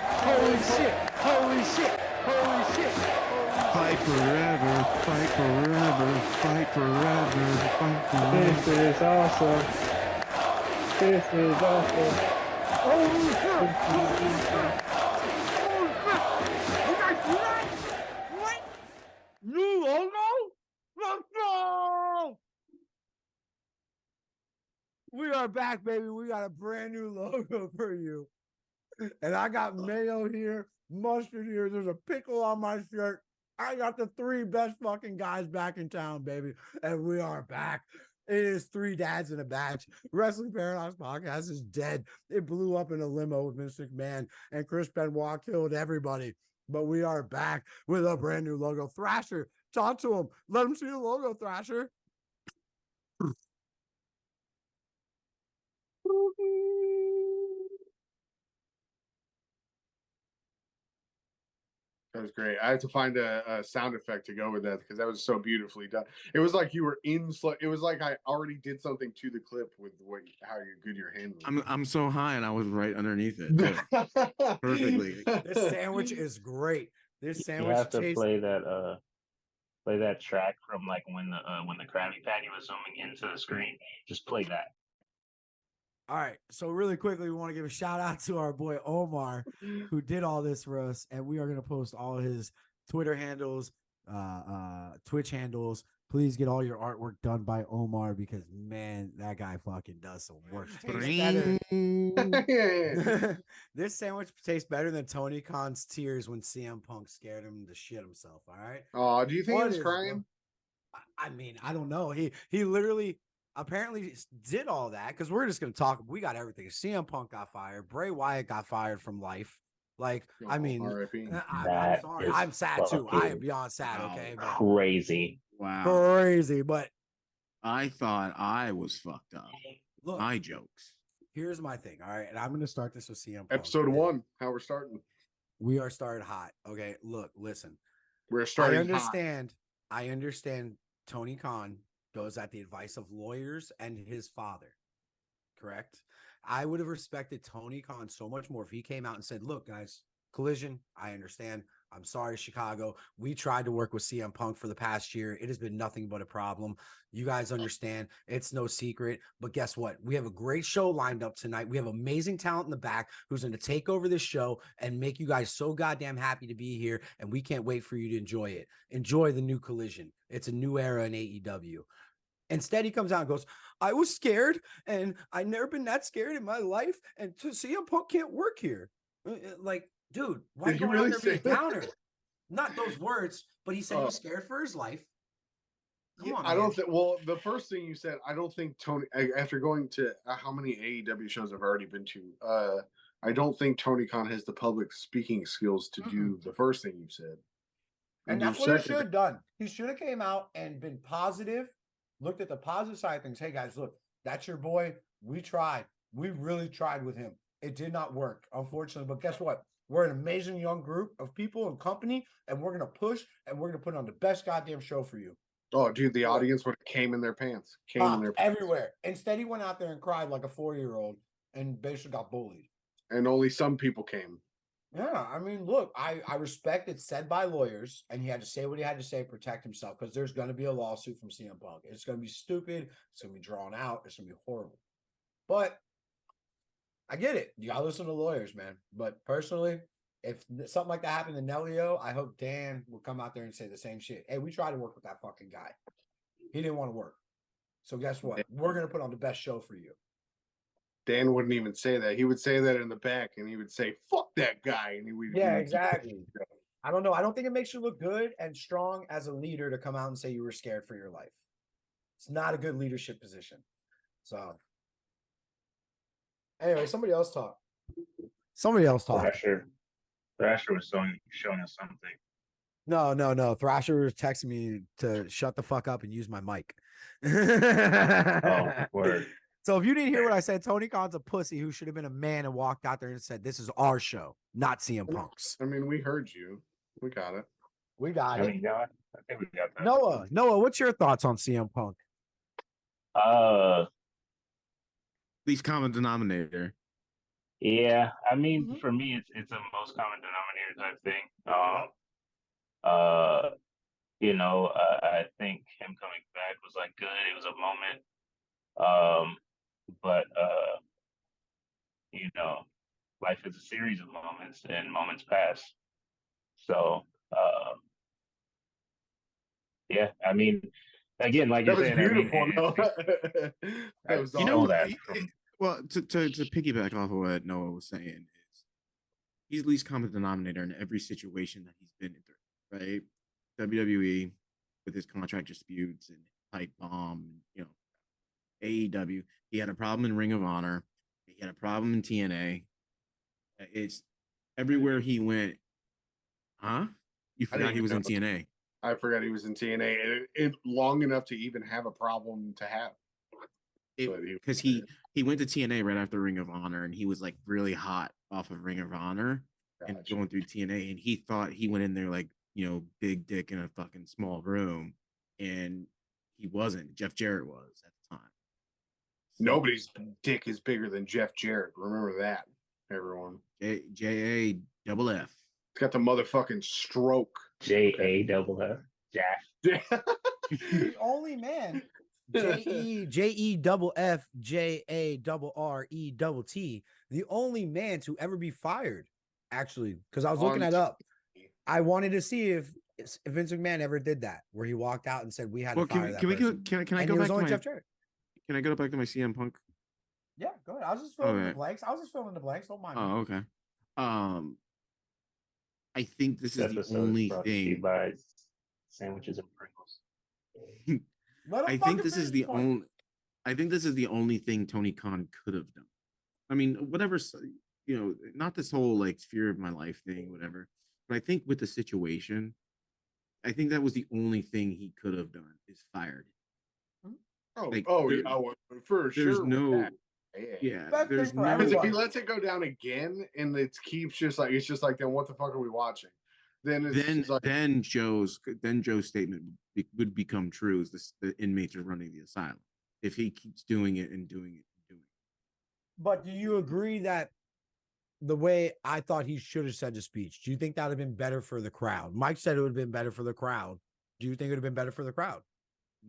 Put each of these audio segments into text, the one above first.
Holy shit! Holy shit! Holy shit! Fight forever, fight forever, fight forever, fight forever. This is awesome. This is awesome. Holy shit! Holy shit! Holy shit! You guys see that? What? New logo? Let's go! We are back, baby. We got a brand new logo for you. And I got mayo here, mustard here. There's a pickle on my shirt. I got the 3 best fucking guys back in town, baby. And we are back. It is 3 dads in a batch. Wrestling Paradox Podcast is dead. It blew up in a limo with Vince McMahon, and Chris Benoit killed everybody. But we are back with a brand new logo. Thrasher, talk to him. Let him see the logo, Thrasher. That was great. I had to find a sound effect to go with that because that was so beautifully done. It was like you were in slow. It was like I already did something to the clip with how good your hand was. I'm so high and I was right underneath it. Perfectly. This sandwich is great. This sandwich You have to tastes. play that track from like when the Krabby Patty was zooming into the screen. Just play that. All right, so really quickly, we want to give a shout out to our boy Omar, who did all this for us, and we are going to post all his Twitter handles, Twitch handles. Please get all your artwork done by Omar because man, that guy fucking does some work. This sandwich tastes better than Tony Khan's tears when CM Punk scared him to shit himself. All right. Oh, do you think he was crying? I mean, I don't know. He literally. Apparently did all that because we're just going to talk. We got everything. CM Punk got fired. Bray Wyatt got fired from life. Like, I mean, I'm sorry. I'm sad too. I am beyond sad. Wow. Okay. But crazy. Wow. Crazy. But I thought I was fucked up. Look, my jokes. Here's my thing. All right. And I'm going to start this with CM Punk. Episode 1. How we're starting. We are started hot. Okay. Look, listen. We're starting I understand Tony Khan goes at the advice of lawyers and his father, correct? I would have respected Tony Khan so much more if he came out and said, look, guys, Collision, I understand. I'm sorry, Chicago. We tried to work with CM Punk for the past year. It has been nothing but a problem. You guys understand. It's no secret. But guess what? We have a great show lined up tonight. We have amazing talent in the back who's going to take over this show and make you guys so goddamn happy to be here. And we can't wait for you to enjoy it. Enjoy the new Collision. It's a new era in AEW. Instead, he comes out and goes, I was scared, and I've never been that scared in my life, and to CM Punk can't work here. Like, dude, why did go he really out there say be a downer? Not those words, but he said he's scared for his life. Come on, I don't think. Well, the first thing you said, I don't think Tony. After going to how many AEW shows I've already been to, I don't think Tony Khan has the public speaking skills to do the first thing you said. And that's what he should have done. He should have came out and been positive. Looked at the positive side of things. Hey, guys, look, that's your boy. We tried. We really tried with him. It did not work, unfortunately. But guess what? We're an amazing young group of people and company, and we're going to push, and we're going to put on the best goddamn show for you. Oh, dude, the audience would have came in their pants. Everywhere. Instead, he went out there and cried like a 4-year-old and basically got bullied. And only some people came. Yeah, I mean, look, I respect it's said by lawyers, and he had to say what he had to say to protect himself because there's going to be a lawsuit from CM Punk. It's going to be stupid. It's going to be drawn out. It's going to be horrible. But I get it. You got to listen to lawyers, man. But personally, if something like that happened to Nelio, I hope Dan will come out there and say the same shit. Hey, we tried to work with that fucking guy. He didn't want to work. So guess what? We're going to put on the best show for you. Dan wouldn't even say that. He would say that in the back, and he would say, fuck that guy. And he would, exactly. I don't know. I don't think it makes you look good and strong as a leader to come out and say you were scared for your life. It's not a good leadership position. So, anyway, somebody else talk. Thrasher was showing us something. No. Thrasher was texting me to shut the fuck up and use my mic. Oh, word. So if you didn't hear what I said, Tony Khan's a pussy who should have been a man and walked out there and said, this is our show, not CM Punk's. I mean, we heard you. We got it. I think we got that. Noah, what's your thoughts on CM Punk? Least common denominator. Yeah, I mean, Mhm. for me, it's a most common denominator type thing. Yep. Uh, I think him coming back was like good. It was a moment. But you know, life is a series of moments, and moments pass. So, yeah, I mean, again, like That you're was saying, I mean, beautiful. No, that I was You stole know, awesome. that from. well, to piggyback off of what Noah was saying is he's the least common denominator in every situation that he's been through, right? WWE with his contract disputes and pipe bomb, AEW. He had a problem in Ring of Honor. He had a problem in TNA. It's everywhere he went. Huh? You I didn't forgot he even was know. in TNA. I forgot he was in TNA, and it long enough to even have a problem to have. But Because he went to TNA right after Ring of Honor, and he was like really hot off of Ring of Honor and gotcha. going through TNA, and he thought he went in there like big dick in a fucking small room, and he wasn't. Jeff Jarrett was at the time. So, Nobody's dick is bigger than Jeff Jarrett. Remember that, everyone. JAFF. It's got the motherfucking stroke. JAFF. Jack. The only man. JEFFJARRETT. The only man to ever be fired. Actually, because I was looking that up. I wanted to see if Vince McMahon ever did that, where he walked out and said we had to fire that person. Can I And go it was back to only my Jeff Jarrett. Can I go back to my CM Punk? Yeah, go ahead. I was just filling in the Okay. blanks. I was just filling in the blanks. Don't mind me. Oh, okay. I think this This is the episode is only brought to you thing. by sandwiches and Pringles. Let him I think fucking this finish is his the point. only. I think this is the only thing Tony Khan could have done. I mean, whatever, not this whole like sphere of my life thing, whatever. But I think with the situation, I think that was the only thing he could have done is fired. Like, yeah, for there's sure. no, Yeah. Best thing there's for no. Because if he everybody. lets it go down again and it keeps just like it's just like then what the fuck are we watching? Then it's Then just like Joe's statement would become true as the inmates are running the asylum if he keeps doing it and doing it and doing it. But do you agree that the way I thought he should have said the speech, do you think that would have been better for the crowd? Mike said it would have been better for the crowd. Do you think it would have been better for the crowd?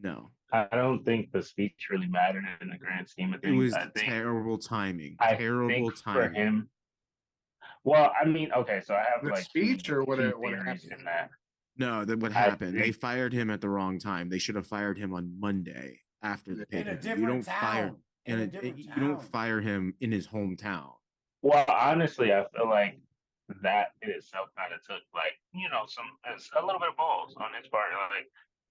No, I don't think the speech really mattered in the grand scheme of it things. was terrible timing. I Terrible think for timing. him, well, I mean, okay, so I have the like two speech or what theories happened. in that. No, that what I happened. They think fired him at the wrong time. They should have fired him on Monday after the In a pay-per-view. You different don't fire town. In a different you don't town. fire him in his hometown. Well, honestly, I feel like that in itself kind of took like, a little bit of balls on his part. Like,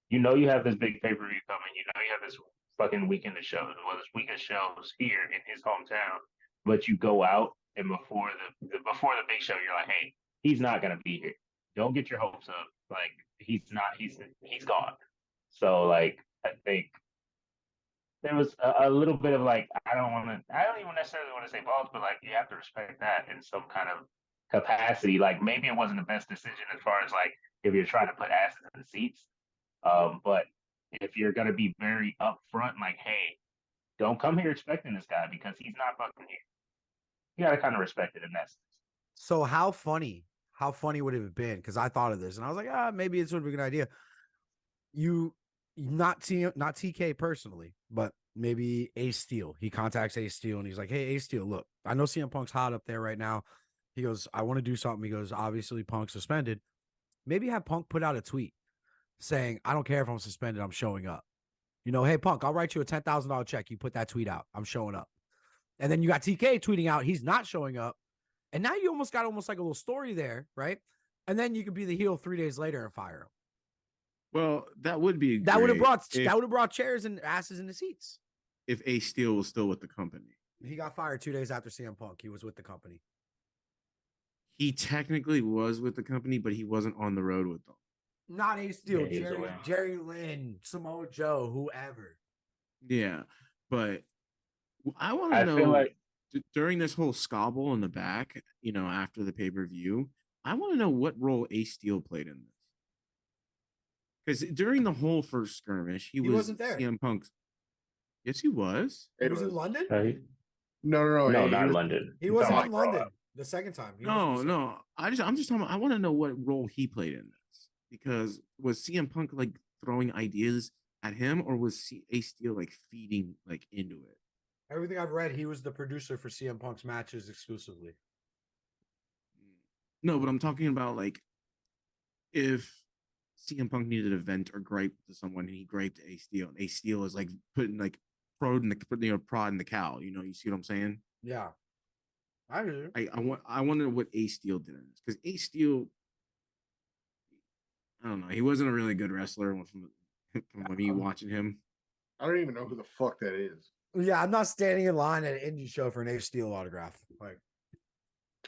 you have this big pay-per-view coming, you have this fucking weekend of shows, well, this weekend shows here in his hometown, but you go out and before the big show, you're like, hey, he's not gonna be here. Don't get your hopes up. Like, he's gone. So like I think there was a little bit of like I don't even necessarily want to say balls, but like you have to respect that in some kind of capacity. Like maybe it wasn't the best decision as far as like if you're trying to put asses in the seats. But if you're gonna be very upfront, like, hey, don't come here expecting this guy because he's not fucking here. You gotta kind of respect it in that sense. So how funny would it have been? Because I thought of this and I was like, maybe it's would be a good idea. You not TK personally, but maybe Ace Steel. He contacts Ace Steel and he's like, hey, Ace Steel, look, I know CM Punk's hot up there right now. He goes, I want to do something. He goes, obviously Punk's suspended. Maybe have Punk put out a tweet saying, I don't care if I'm suspended, I'm showing up. Hey Punk, I'll write you a $10,000 check. You put that tweet out. I'm showing up. And then you got TK tweeting out he's not showing up. And now you almost got like a little story there, right? And then you could be the heel 3 days later and fire him. Well, that would be That would have great brought chairs and asses in the seats. if Ace Steel was still with the company. He got fired 2 days after CM Punk. He was with the company. He technically was with the company, but he wasn't on the road with them. Not Ace Steel, Yeah, Jerry Lynn, Samoa Joe, whoever. Yeah, but I want to I know feel like during this whole squabble in the back, after the pay-per-view, I want to know what role Ace Steel played in this. Because during the whole first skirmish, he wasn't there. CM Punk's. Yes, he was. He was in London? right? No. No, He not was, London. He You're wasn't talking in about Raw. London the second time. No. I'm just talking about, I want to know what role he played in this, because was CM Punk like throwing ideas at him, or was Ace Steel like feeding like into it? Everything I've read, he was the producer for CM Punk's matches exclusively. No, but I'm talking about like if CM Punk needed a vent or gripe to someone, and he griped to Ace Steel, and Ace Steel is like putting like prod in the cow. You see what I'm saying? Yeah, I do. I wonder what Ace Steel did in this, because Ace Steel, I don't know, he wasn't a really good wrestler from me watching him. I don't even know who the fuck that is. Yeah, I'm not standing in line at an indie show for an Ace Steel autograph. Like,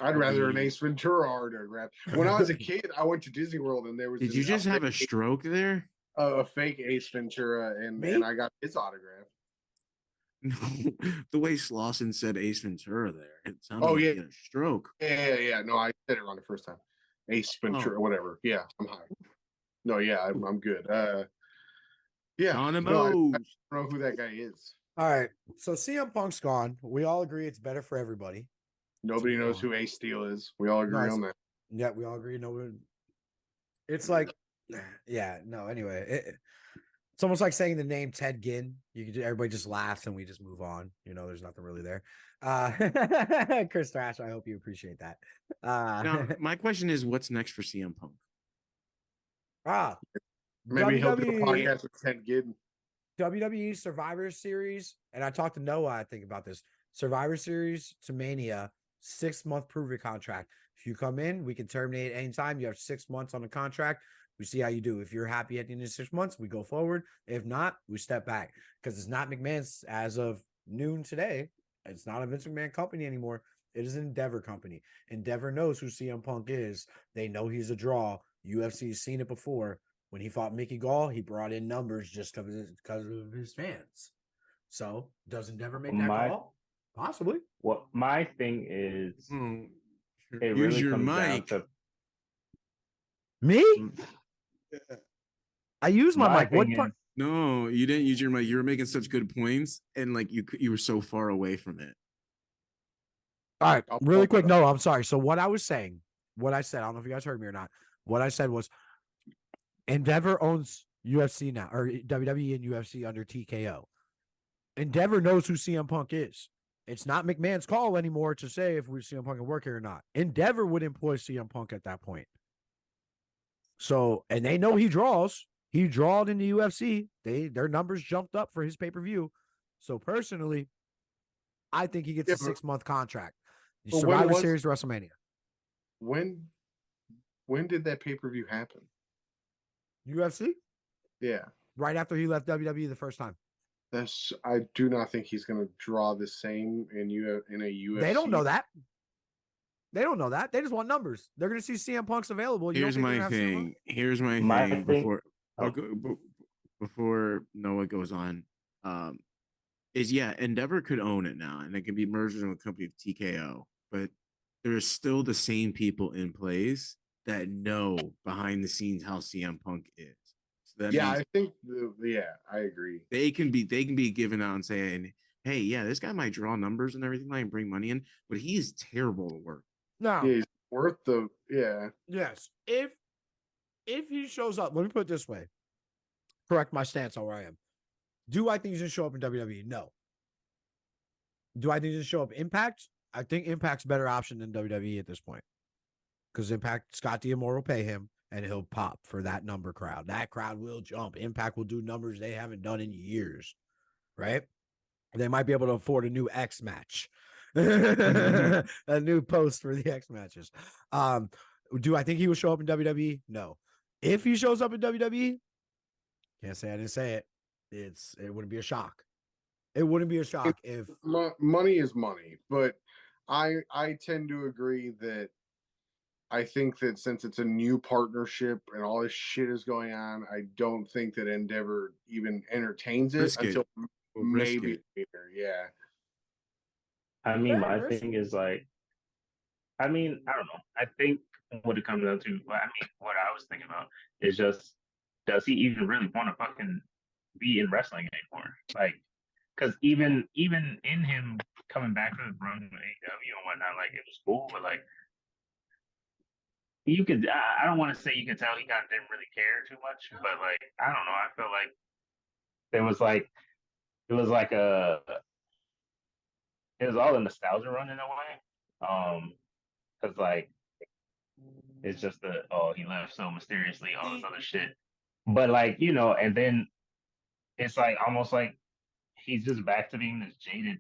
I'd rather an Ace Ventura autograph. When I was a kid, I went to Disney World and there was Did you just have a stroke there? A fake Ace Ventura, and I got his autograph. No, the way Slauson said Ace Ventura there, it sounded like he had a stroke. Yeah. No, I said it wrong the first time. Ace Ventura, whatever. Yeah, I'm high. No, yeah, I'm good. Yeah, On I don't know who that guy is. all right, so CM Punk's gone. We all agree it's better for everybody. Nobody knows who Ace Steel is. We all agree on that. Yeah, we all agree. No, it's like, yeah, no. Anyway, it's almost like saying the name Ted Ginn. Everybody just laughs and we just move on. There's nothing really there. Chris Thrash, I hope you appreciate that. Now, my question is, what's next for CM Punk? Maybe he'll do a podcast with Ted Ginn. WWE Survivor Series, and I talked to Noah, I think, about this. Survivor Series to Mania, 6-month prove-it contract. If you come in, we can terminate anytime. You have 6 months on the contract. We see how you do. If you're happy at the end of 6 months, we go forward. If not, we step back, because it's not McMahon's as of noon today. It's not a Vince McMahon company anymore. It is an Endeavor company. Endeavor knows who CM Punk is. They know he's a draw. UFC's seen it before. When he fought Mickey Gall, he brought in numbers just because of his fans. So, does Endeavor make that call? Possibly. What my thing is, it Use really your comes mic. down to Me? I use my mic. What part? No, you didn't use your mic. You were making such good points, and like you were so far away from it. All right, really quick. No, I'm sorry. So what I was saying, what I said, I don't know if you guys heard me or not. What I said was, Endeavor owns UFC now, or WWE and UFC under TKO. Endeavor knows who CM Punk is. It's not McMahon's call anymore to say if CM Punk can work here or not. Endeavor would employ CM Punk at that point. So, and they know he draws. He drawed in the UFC. Their numbers jumped up for his pay-per-view. So personally, I think he gets a 6-month contract. Survivor Series to WrestleMania. When did that pay-per-view happen? UFC? Yeah. Right after he left WWE the first time. I do not think he's going to draw the same in a UFC. They don't know that. They don't know that. They just want numbers. They're going to see CM Punk's available. Here's my thing. Before Noah goes on, Endeavor could own it now, and it can be merged into a company of TKO. But there's still the same people in place that know behind the scenes how CM Punk is. So that I think I agree. They can be given out and saying, hey, yeah, this guy might draw numbers and everything, like bring money in, but he is terrible to work. No. Yeah, he's worth the Yes. If he shows up, let me put it this way. Correct my stance on where I am. Do I think he's gonna show up in WWE? No. Do I think he's gonna show up Impact? I think Impact's a better option than WWE at this point. Because Impact, Scott D'Amore will pay him and he'll pop for that number crowd. That crowd will jump. Impact will do numbers they haven't done in years. Right? They might be able to afford a new X match. A new post for the X matches. Do I think he will show up in WWE? No. If he shows up in WWE, can't say I didn't say it. It wouldn't be a shock. It wouldn't be a shock if money is money, but I tend to agree that I think that since it's a new partnership and all this shit is going on, I don't think that Endeavor even entertains it until maybe later. Yeah. I mean, my thing is like, I mean, I don't know. I think what it comes down to, what I was thinking about is just, does he even really want to fucking be in wrestling anymore? Like, because even in him coming back to the run with AEW and whatnot, like it was cool, but like you could, I don't want to say you could tell he didn't really care too much, but like I don't know, I felt like there was like it was like a it was all a nostalgia run in a way, because like it's just the he left so mysteriously, all this other shit, but like and then it's like almost like he's just back to being this jaded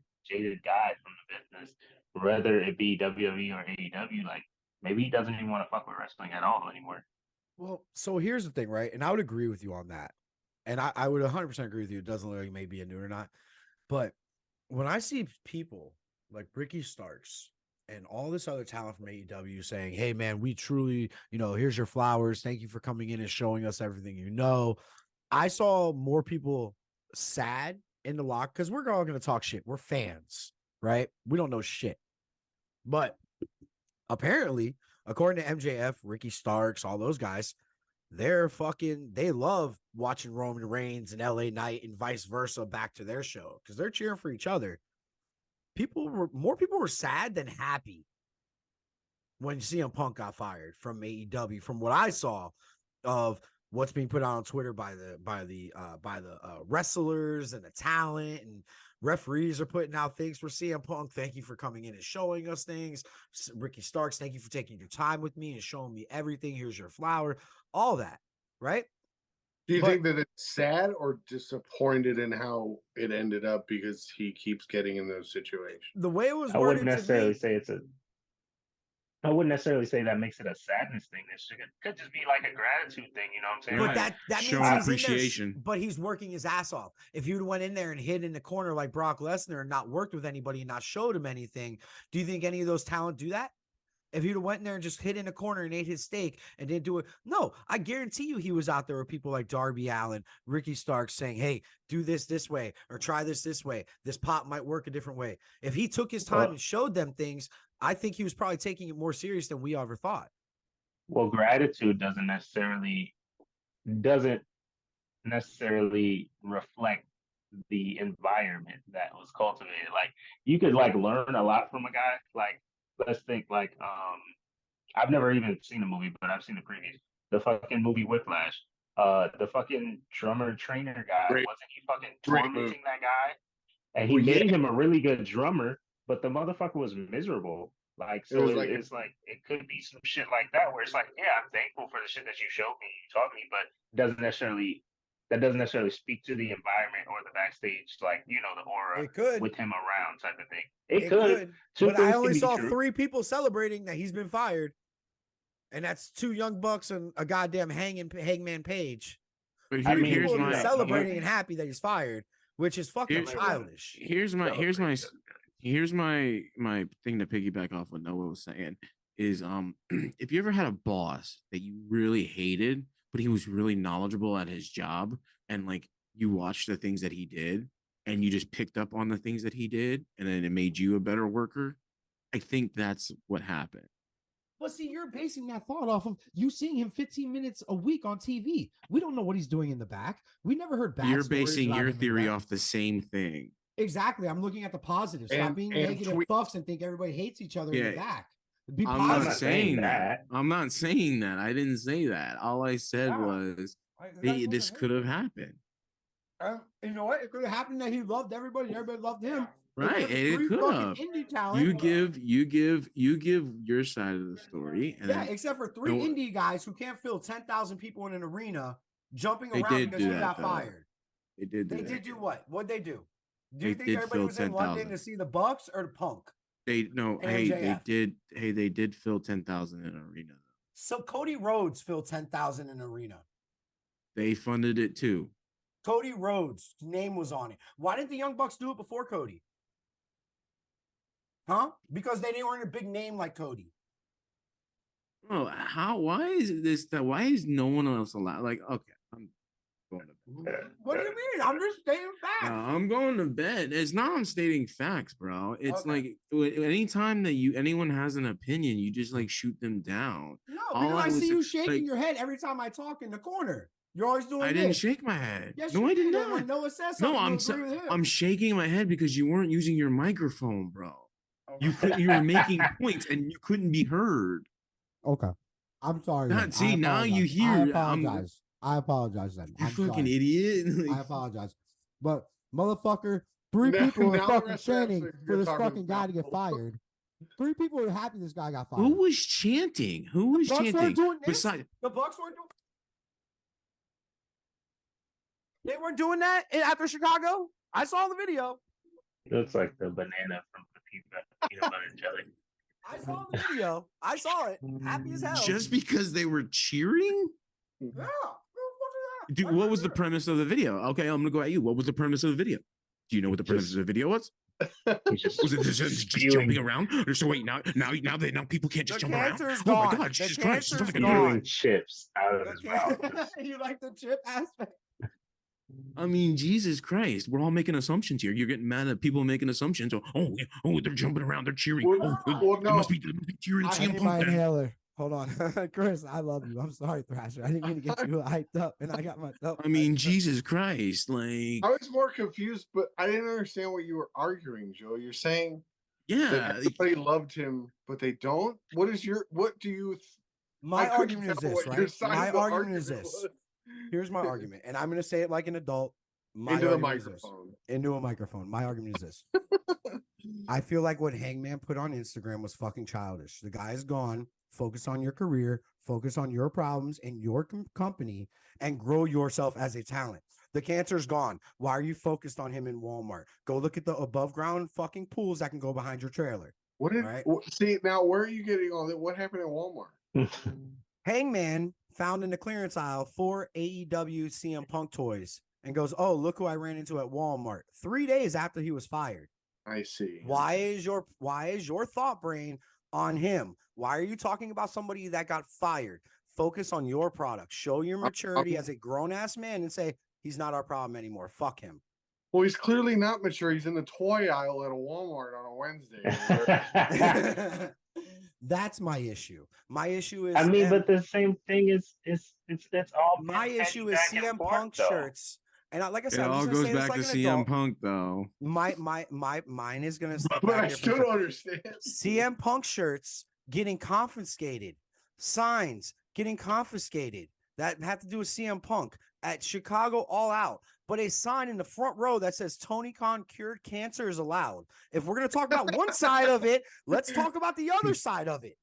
guy from the business, whether it be WWE or AEW. Like maybe he doesn't even want to fuck with wrestling at all anymore. Well, so here's the thing, right? And I would agree with you on that. And I would 100% agree with you. It doesn't look like maybe a new or not. But when I see people like Ricky Starks and all this other talent from AEW saying, hey, man, we truly, here's your flowers. Thank you for coming in and showing us everything you know. I saw more people sad in the lock because we're all going to talk shit. We're fans, right? We don't know shit. But apparently, according to MJF, Ricky Starks, all those guys, they love watching Roman Reigns and LA Knight and vice versa back to their show because they're cheering for each other. More people were sad than happy when CM Punk got fired from AEW. From what I saw of what's being put out on Twitter by the wrestlers and the talent, and referees are putting out things for CM Punk. Thank you for coming in and showing us things. Ricky Starks, thank you for taking your time with me and showing me everything. Here's your flower. All that, right? Do you think that it's sad or disappointed in how it ended up because he keeps getting in those situations? The way it was I worded wouldn't necessarily to me, say I wouldn't necessarily say that makes it a sadness thing. This could just be like a gratitude thing, you know what I'm saying? but Like, that Show means he's appreciation. in there, but he's working his ass off. If you'd went in there and hid in the corner like Brock Lesnar and not worked with anybody and not showed him anything, do you think any of those talent do that? If you'd have went in there and just hid in a corner and ate his steak and didn't do it, no, I guarantee you he was out there with people like Darby Allin, Ricky Starks saying, hey, do this way, or try this way. This pop might work a different way. If he took his time and showed them things, I think he was probably taking it more serious than we ever thought. well, gratitude doesn't necessarily reflect the environment that was cultivated. Like you could like learn a lot from a guy. Like let's think like I've never even seen the movie, but I've seen the previews. The fucking movie Whiplash. The fucking drummer trainer guy, wasn't he fucking tormenting that guy? And he made him a really good drummer, but the motherfucker was miserable. Like so it's like it could be some shit like that where it's like, yeah, I'm thankful for the shit that you showed me, you taught me, but doesn't necessarily speak to the environment or the backstage, like the aura It could with him around type of thing. It could. But I only saw true. 3 people celebrating that he's been fired. And that's 2 Young Bucks and a goddamn Hangman Page. But I mean, here's people celebrating and happy that he's fired, which is fucking childish. Here's my thing to piggyback off what Noah was saying is if you ever had a boss that you really hated, but he was really knowledgeable at his job, and like you watched the things that he did and you just picked up on the things that he did, and then it made you a better worker, I think that's what happened. But see, you're basing that thought off of you seeing him 15 minutes a week on TV. We don't know what he's doing in the back. We never heard bad. You're basing your theory off the same thing. Exactly. I'm looking at the positives. Stop being negative fucks and think everybody hates each other in the back. Be I'm positive. not saying that. I'm not saying that. I didn't say that. All I said was this could have happened. You know what? It could have happened that he loved everybody and everybody loved him. Right, it could have. You give your side of the story, and except for 3 indie guys who can't fill 10,000 people in an arena jumping around because he got fired. They did. They did do what? What'd they do? Do you think everybody was in London to see the Bucks or the Punk? They did fill 10,000 in an arena. So Cody Rhodes filled 10,000 in an arena. They funded it too. Cody Rhodes' name was on it. Why didn't the Young Bucks do it before Cody? Huh? Because they weren't a big name like Cody. Oh, why is no one else allowed? Like, okay, I'm going to bed. What do you mean? I'm just stating facts. I'm going to bed. It's not I'm stating facts, bro. It's like anytime that anyone has an opinion, you just like shoot them down. No, because I see you shaking your head every time I talk in the corner. You're always doing I didn't this. shake my head. Yes, No, you I did did. not. And when Noah says something, No, you agree with him. I'm shaking my head because you weren't using your microphone, bro. Okay. You were making points and you couldn't be heard. Okay. I'm sorry. God, then. see, I now you apologize. hear. I apologize. I apologize then. You I'm fucking sorry. idiot. I Like, apologize. But motherfucker, three Now- people were now the fucking rest of the chanting episode, for you're this talking fucking guy to get about- fired. 3 people were happy this guy got fired. who was chanting? Who was Bucks chanting? weren't doing this. Besides, The Bucks weren't doing. They weren't doing that after Chicago. I saw the video. Looks like the banana from the peanut butter and jelly. I saw the video. I saw it. Happy as hell. just because they were cheering? yeah. Who the fuck is that? Dude, what was the premise of the video? Okay, I'm gonna go at you. What was the premise of the video? Do you know what the premise of the video was? He's just Was it just jumping around? Or so wait, now people can't just The jump around. cancer's Oh my gone. god, The Jesus Christ! cancer's Fucking gone. hell. spewing chips out of his mouth. You like the chip aspect? I mean, Jesus Christ, we're all making assumptions here. You're getting mad at people making assumptions. Oh, they're jumping around, they're cheering. Well, They no. must be cheering I I CM need my Punk. then. inhaler. Hold on. Chris, I love you. I'm sorry, Thrasher. I didn't mean to get you hyped up, and I got myself. I mean, hyped up. Jesus Christ, like, I was more confused, but I didn't understand what you were arguing, Joe. You're saying that yeah, everybody loved him, but they don't. What do you? My I couldn't argument is tell this, what your right? side My of the argument is this. was. Here's my argument, and I'm going to say it like an adult. My Into the argument is this. microphone. Into a microphone. My argument is this. I feel like what Hangman put on Instagram was fucking childish. The guy is gone. Focus on your career, focus on your problems in your company, and grow yourself as a talent. The cancer's gone. Why are you focused on him in Walmart? Go look at the above ground fucking pools that can go behind your trailer. What did Right. see now? Where are you getting all that? What happened at Walmart? Hangman found in the clearance aisle 4 AEW CM Punk toys and goes, "Oh, look who I ran into at Walmart." 3 days after he was fired. I see. Why is your thought brain on him? Why are you talking about somebody that got fired? Focus on your product. Show your maturity as a grown-ass man and say, he's not our problem anymore. Fuck him. Well, he's clearly not mature. He's in the toy aisle at a Walmart on a Wednesday. That's my issue. My issue is I mean, but the same thing is that's all. my been issue is petty back and CM forth, Punk though. shirts. And like I it said, I'm all just gonna goes say this back like to an CM adult. Punk, though. Mine is gonna step But back I here still for a don't second. understand. CM Punk shirts getting confiscated, signs getting confiscated that have to do with CM Punk at Chicago All Out, but a sign in the front row that says Tony Khan cured cancer is allowed. If we're going to talk about one side of it, let's talk about the other side of it.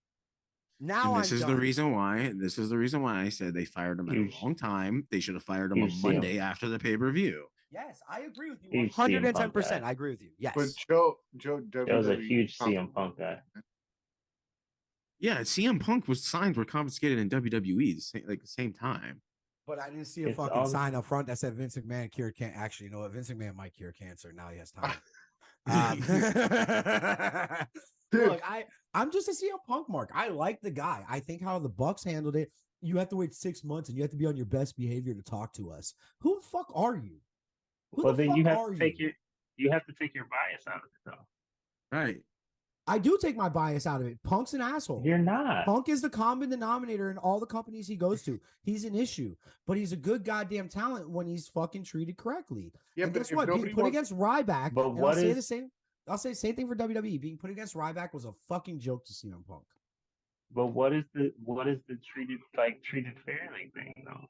Now And this I'm is done. the reason why. This is the reason why I said they fired him at a Huge- wrong time. They should have fired him on huge CM. Monday after the pay-per-view. Yes, I agree with you. Huge CM Punk 110%. guy. I agree with you. Yes. But Joe, That was a WWE huge CM Punk guy. Yeah, CM Punk was signs were confiscated in WWE the same time. But I didn't see a It's fucking all- sign up front that said Vince McMahon cured cancer. Actually, you know what? Vince McMahon might cure cancer. Now he has time. Dude, Look, I'm just a CM Punk mark. I like the guy. I think how the Bucks handled it. You have to wait 6 months and you have to be on your best behavior to talk to us. Who the fuck are you? Who Well, the then fuck you have are to take you have to take your bias out of it, though. Right. I do take my bias out of it. Punk's an asshole. You're not. Punk is the common denominator in all the companies he goes to. He's an issue, but he's a good goddamn talent when he's fucking treated correctly. yeah, And but guess if what? Being nobody put wants, against Ryback, But and what I'll say is- the same. I'll say the same thing for WWE. Being put against Ryback was a fucking joke to CM Punk. But what is the treated fairly thing though?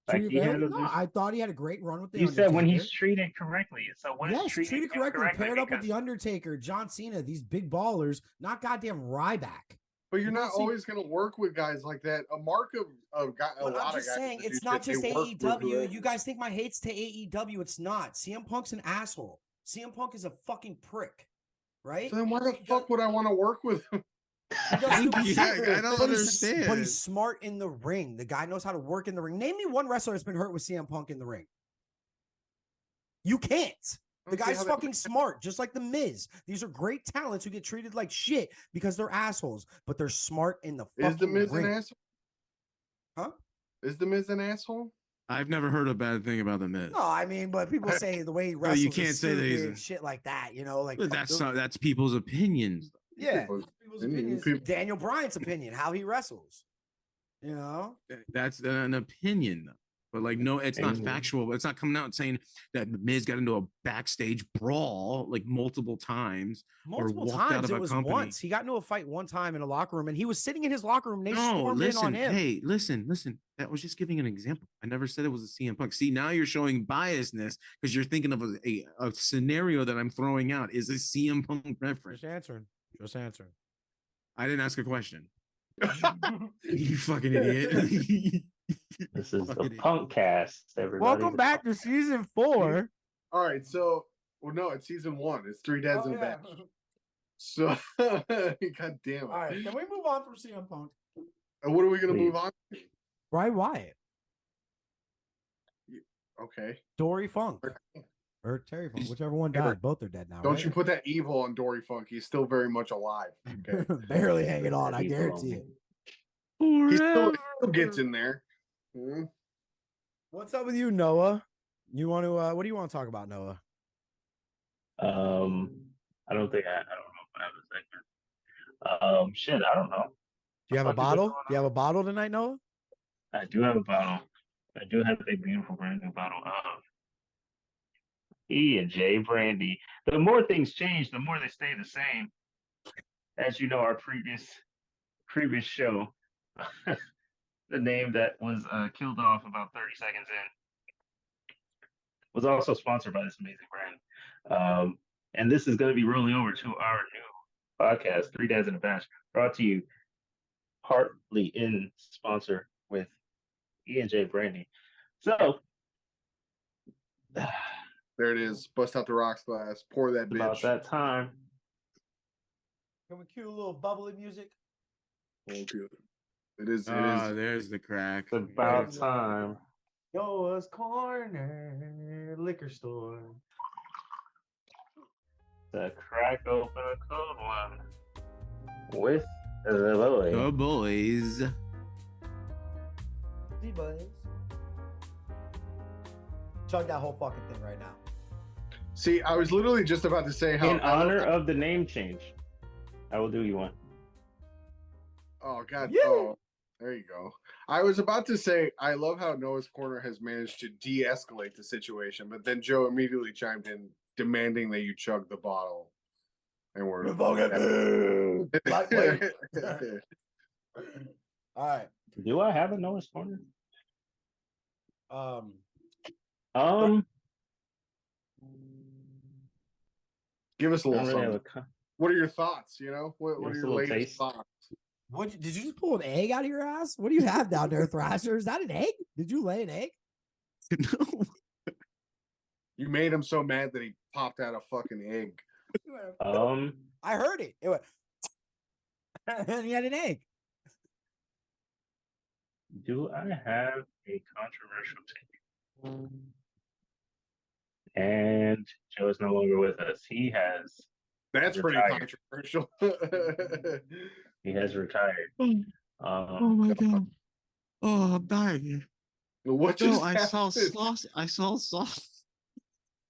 Like Treated he fairly? handled No, this. I thought he had a great run with the You said when he's Undertaker. treated correctly. So what is Yes, treated him correctly, paired up with because- the Undertaker, John Cena, these big ballers, not goddamn Ryback. but you're you don't not see- always going to work with guys like that. A mark of a But lot I'm of just guys. saying, is it's that not they just work with AEW. whoever. You guys think my hate's to AEW. It's not. CM Punk's an asshole. CM Punk is a fucking prick, right? So then why the He does- fuck would I want to work with him? He does stupid Yeah, shit, I don't but understand. But he's smart in the ring. The guy knows how to work in the ring. Name me one wrestler that's been hurt with CM Punk in the ring. You can't. The I don't see guy's how that- fucking smart, just like the Miz. These are great talents who get treated like shit because they're assholes, but they're smart in the fucking Is the Miz ring. an asshole? Huh? Is the Miz an asshole? I've never heard a bad thing about the Miz. No, I mean, but people say the way he No, wrestles you is can't say that he's stupid, a- shit like that, you know, like But that's the- that's people's opinions. yeah. People's People's opinion, opinions. people- Daniel Bryan's opinion, how he wrestles. You know, That's an opinion. But like, no, it's not And- factual. It's not coming out and saying that Miz got into a backstage brawl like multiple times. Multiple walked out times. of It a was company. once. He got into a fight one time in a locker room, and he was sitting in his locker room. And they No, stormed in on listen. him. Hey, listen. That was just giving an example. I never said it was a CM Punk. See, now you're showing biasness because you're thinking of a scenario that I'm throwing out is a CM Punk reference. Just answering. Just answering. I didn't ask a question. You fucking idiot. This is the Fucking Punk Cast, everybody. Welcome The back Punk to season 4. All right, so well, no, it's season 1. It's 3 dads in a bench. So, god damn it! All right, can we move on from CM Punk? And what are we gonna Please. move on to? Bray Wyatt. Okay, Dory Funk. Or Terry Funk. Whichever one died. Both are dead now. don't right? you put that evil on Dory Funk? He's still very much alive. Okay, Barely hanging on, I People guarantee it. he still gets in there. Hmm? What's up with you, Noah? You want to what do you want to talk about, Noah? I don't think I don't know if I have a segment. Shit, I don't know. Do you have a What the fuck is bottle? going Do you have on? a bottle tonight, Noah? I do have a bottle. I do have a beautiful brand new bottle of E&J brandy. The more things change, the more they stay the same. As you know, our previous show, the name that was killed off about 30 seconds in, was also sponsored by this amazing brand. And this is going to be rolling over to our new podcast, Three Dads in a Bash, brought to you partly in sponsor with E&J Brandy. So, There it is. Bust out the rocks glass. Pour that bitch. about that time. Can we cue a little bubbly music? Oh, good. It is. It Ah, is. there's the crack. It's about time. Noah's Corner liquor store. To crack open a cold one with the boy. The boys. See, boys. Chug that whole fucking thing right now. See, I was literally just about to say how. In honor of the name change, I will do you one. Oh God! Yeah. Oh, there you go. I was about to say I love how Noah's Corner has managed to de-escalate the situation, but then Joe immediately chimed in, demanding that you chug the bottle. And we're Lightweight. All right. Do I have a Noah's Corner? Um, Give us a I little don't really have something. What are your thoughts? You know, what Give are us a your little latest taste. thoughts? what did you just pull an egg out of your ass? What do you have down there, Thrasher? Is that an egg? Did you lay an egg? No. You made him so mad that he popped out a fucking egg. I heard it. It went, and he had an egg. Do I have a controversial take? And Joe is no longer with us. He has That's pretty Retired. controversial. retired. Oh my god. Oh, I'm dying. What No, just I saw happened? sauce.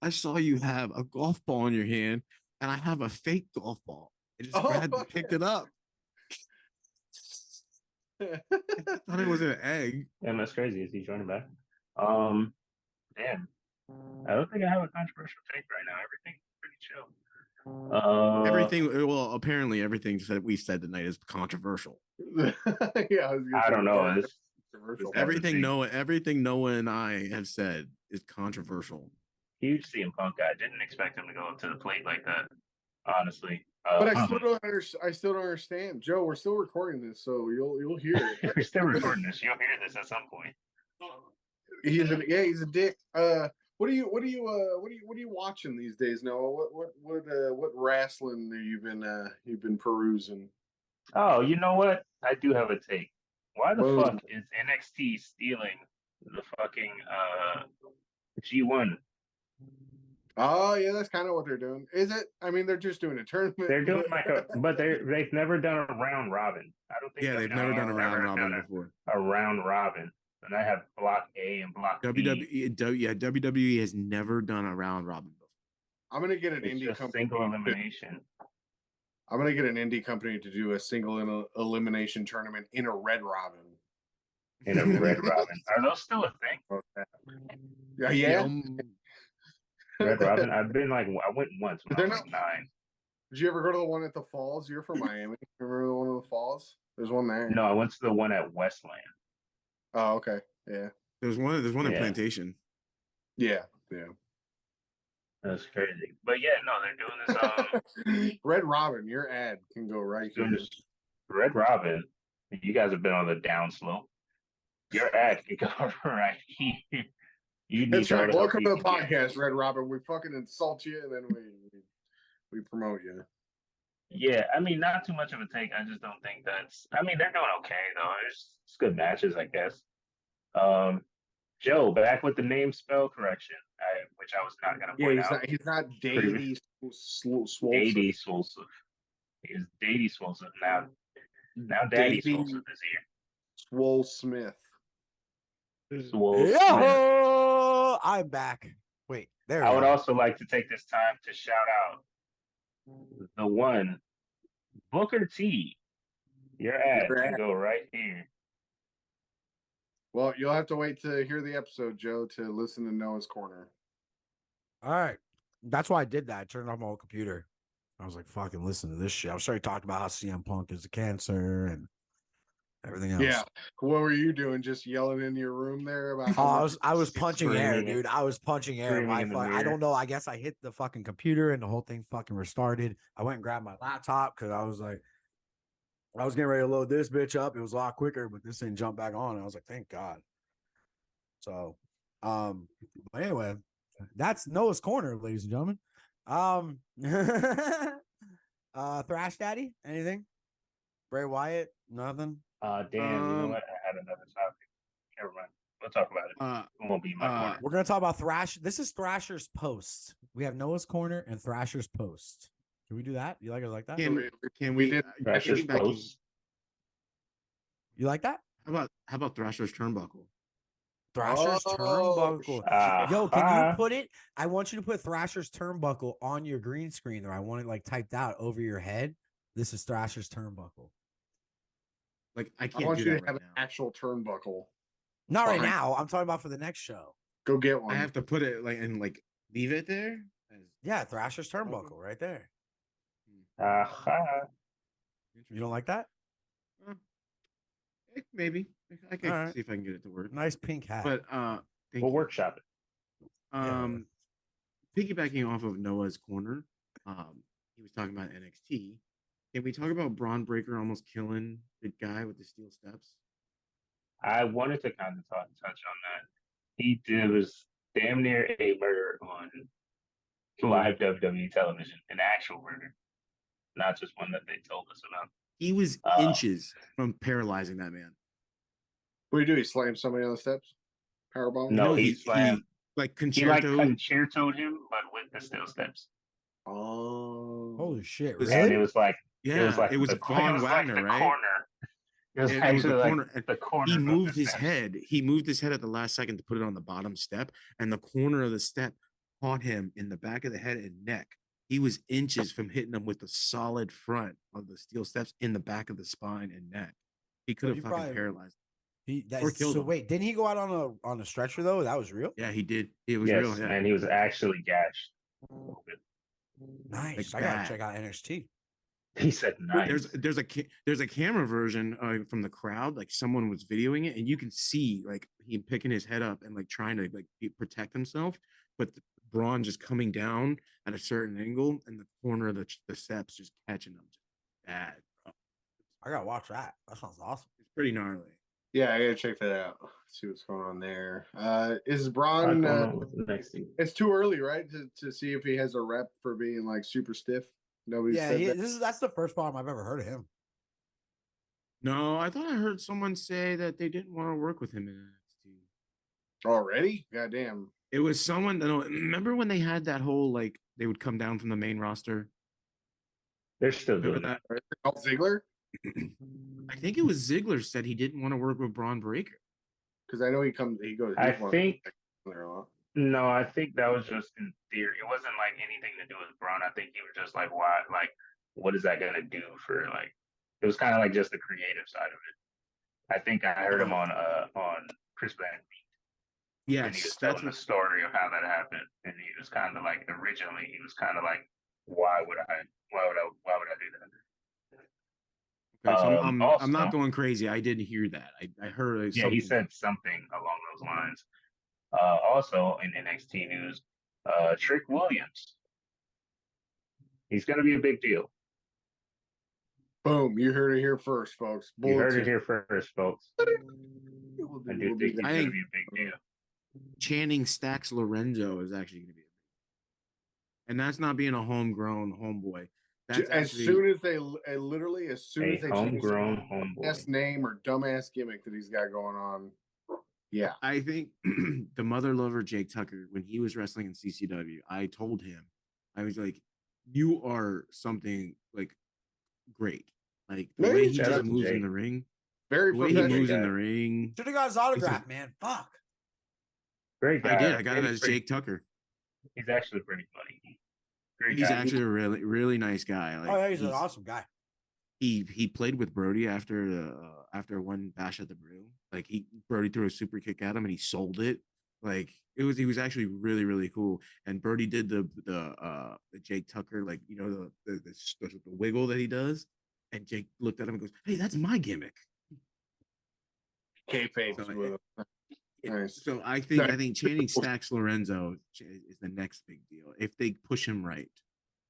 I saw you have a golf ball in your hand, and I have a fake golf ball. I just picked it up. I thought it was an egg. And that's crazy. Is he joining back? Damn. I don't think I have a controversial take right now. Everything's pretty chill. Everything. Well, apparently everything that we said tonight is controversial. Yeah, I don't know. It's controversial. Everything Noah and I have said is controversial. huge CM Punk guy. Didn't expect him to go up to the plate like that. Honestly. But I still don't understand. I still don't understand, Joe. We're still recording this, so you'll hear it. We're still recording this. You'll hear this at some point. He's a dick. What are you watching these days, Noah? What wrestling have you've been perusing? Oh, you know what? I do have a take. Why the Boom. fuck is NXT stealing the fucking G1? Oh yeah, that's kind of what they're doing. Is it? I mean, they're just doing a tournament. They're doing but they've never done a round robin. I don't think. Yeah, they've never done a round ever robin done before. a round robin, and I have block A and block B. WWE has never done a round robin before. I'm gonna get an It's indie just company. single elimination. I'm gonna get an indie company to do a single elimination tournament in a red robin. and a Red Robin. Are those still a thing? Yeah. Red Robin. I went once when I was They're like 9. Did you ever go to the one at the falls? You're from Miami. Remember the one at the falls? There's one there. No, I went to the one at Westland. Oh, okay. Yeah. There's one in Yeah. Plantation. Yeah. That's crazy. But yeah, no, they're doing this. Red Robin, your ad can go right here. Doing this Red Robin. You guys have been on the downslope. Your ad can go right here. You need That's right. all Welcome to help the you can get. podcast, Red Robin. We fucking insult you and then we promote you. Yeah, I mean, not too much of a take. I just don't think that's. I mean, they're doing okay though. It's good matches, I guess. Joe back with the name spell correction, which I was not gonna point out. He's not Davey Swolson. Daddy Swolson. He's Daddy Swolson now. Now Daddy Swolson is here. Swole Smith. Swole Smith. Yo, I'm back. Wait, there. I would also like to take this time to shout out the one Booker T. Your ad can go right here. Well, you'll have to wait to hear the episode, Joe, to listen to Noah's Corner. All right. That's why I did that. I turned off my whole computer. I was like, fucking listen to this shit. I was starting to talk about how CM Punk is a cancer and everything else. Yeah. What were you doing? Just yelling in your room there about I was punching air, dude. I was punching air. I don't know. I guess I hit the fucking computer and the whole thing fucking restarted. I went and grabbed my laptop because I was like, I was getting ready to load this bitch up. It was a lot quicker, but this didn't jump back on. I was like, thank God. So, but anyway, that's Noah's Corner, ladies and gentlemen. Thrash Daddy, anything? Bray Wyatt, nothing. Damn, you know what? I had another topic. Never mind. We'll talk about it. It won't be my corner. We're gonna talk about Thrash. This is Thrasher's Post. We have Noah's Corner and Thrasher's Post. Can we do that? You like it like that? Can we Thrasher's Post? You like that? How about Thrasher's Turnbuckle? Thrasher's Turnbuckle. Yo, can you put it? I want you to put Thrasher's Turnbuckle on your green screen, or I want it like typed out over your head. This is Thrasher's Turnbuckle. Like I I want do you that to have right an now. actual turnbuckle. Not right now. I'm talking about for the next show. Go get one. I have to put it leave it there. Yeah, Thrasher's Turnbuckle right there. You don't like that? Maybe I can All right. see if I can get it to work. Nice pink hat. But We'll workshop it. Piggybacking off of Noah's Corner, he was talking about NXT. Can we talk about Braun Breaker almost killing the guy with the steel steps? I wanted to kind of touch on that. He was damn near a murder on live WWE television, an actual murder, not just one that they told us about. He was inches from paralyzing that man. What do you do? He slammed somebody on the steps? Powerbomb? No, he slammed. Concerto. He concertoed him, but with the steel steps. Oh, holy shit! And Really? it was like it was Von Wagner, the right? corner. It was It actually the corner. the corner. He moved his head. He moved his head at the last second to put it on the bottom step, and the corner of the step caught him in the back of the head and neck. He was inches from hitting him with the solid front of the steel steps in the back of the spine and neck. He could have fucking paralyzed. Or killed him. Wait, didn't he go out on a stretcher though? That was real. Yeah, he did. It was yes, real. Yeah. And he was actually gashed. Nice. I gotta check out NXT. He said nice. There's a camera version from the crowd, like someone was videoing it, and you can see like him picking his head up and like trying to protect himself, but Braun just coming down at a certain angle, and the corner of the steps just catching him. Bad. I gotta watch that. That sounds awesome. It's pretty gnarly. Yeah, I gotta check that out. See what's going on there. Is Braun? It's too early, right, to see if he has a rep for being like super stiff. Nobody. Yeah, that's the first problem I've ever heard of him. No, I thought I heard someone say that they didn't want to work with him in NXT. Already? Goddamn. It was someone. Remember when they had that whole like they would come down from the main roster? They're still doing that. Ziggler? I think it was Ziggler said he didn't want to work with Braun Breaker. Because I know he goes. I think. No, I think that was just in theory. It wasn't like anything to do with Braun. I think he was just like, why? Like, what is that gonna do for like? It was kind of like just the creative side of it. I think I heard him on Chris Van, and he was Yes, that's telling the what. story of how that happened, and he was kind of like originally he was kind of like, why would I do that? Okay, so I'm not Also, going crazy. I did hear that. I heard yeah, he something. said something along those lines. Also in NXT news, Trick Williams, he's going to be a big deal. Boom! You heard it here first, folks. You heard it here first, folks. I do think he's I going to think be a big deal. Channing Stacks Lorenzo is actually going to be, and that's not being a homegrown homeboy. That's as actually, soon as they literally as soon A as they homegrown change homeboy. his name or dumbass gimmick that he's got going on. Yeah, I think the mother lover Jake Tucker, when he was wrestling in CCW, I told him, I was like, "You are something like great. Like the way he Shout just out to moves in Jake. the ring, very the way he professional. moves in guy. the ring." Should have got his autograph, man. Fuck. Great guy. I did. I got it And as Jake Tucker. He's actually pretty funny. Great He's guy. actually a really nice guy. Like Oh yeah, he's an awesome guy. he played with Brody after one bash at the brew. Like Brody threw a super kick at him and he sold it. Like he was actually really cool. And Brody did the Jake Tucker, like, you know, the wiggle that he does. And Jake looked at him and goes, "Hey, that's my gimmick." Kayfabe So, with nice. So I think Channing Stacks Lorenzo is the next big deal if they push him right.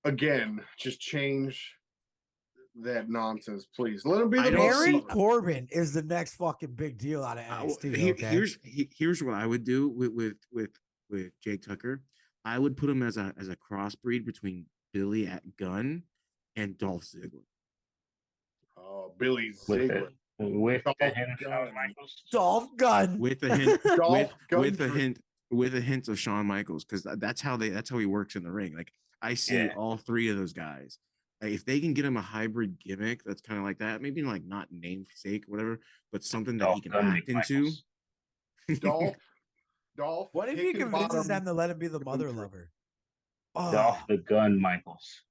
Again, just change that nonsense, please. Let him be the Baron most. Corbin is the next fucking big deal out of NXT. Okay? Here's what I would do with Jake Tucker. I would put him as a crossbreed between Billy at Gunn and Dolph Ziggler. Oh, Billy With Ziggler. with the Dolph hint of Shawn Gunn. Michaels. Dolph Gunn. With a hint Dolph with a hint of Shawn Michaels, because that's how he works in the ring. Like I see all three of those guys. Like, if they can get him a hybrid gimmick that's kind of like that, maybe like not namesake, whatever, but something that he can act into. Dolph. What if he convinces them to let him be the mother lover? Dolph the Gun Michaels.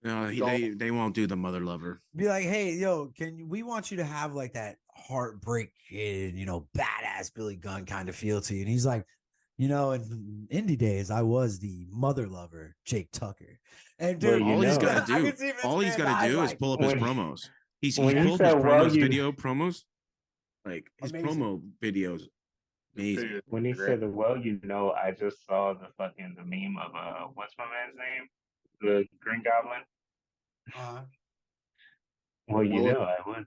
No, they won't do the mother lover. Be like, hey, yo, we want you to have like that heartbreak kid, you know, badass Billy Gunn kind of feel to you. And he's like, you know, in indie days, I was the mother lover, Jake Tucker. And dude, Well, all he's got I to can see do, Vince all he's got to do is pull up his promos. He's pulled his promos, video promos, like his promo videos. Amazing. When he said, "Well, you know," I just saw the meme of what's my man's name, the Green Goblin. Well, you know, I was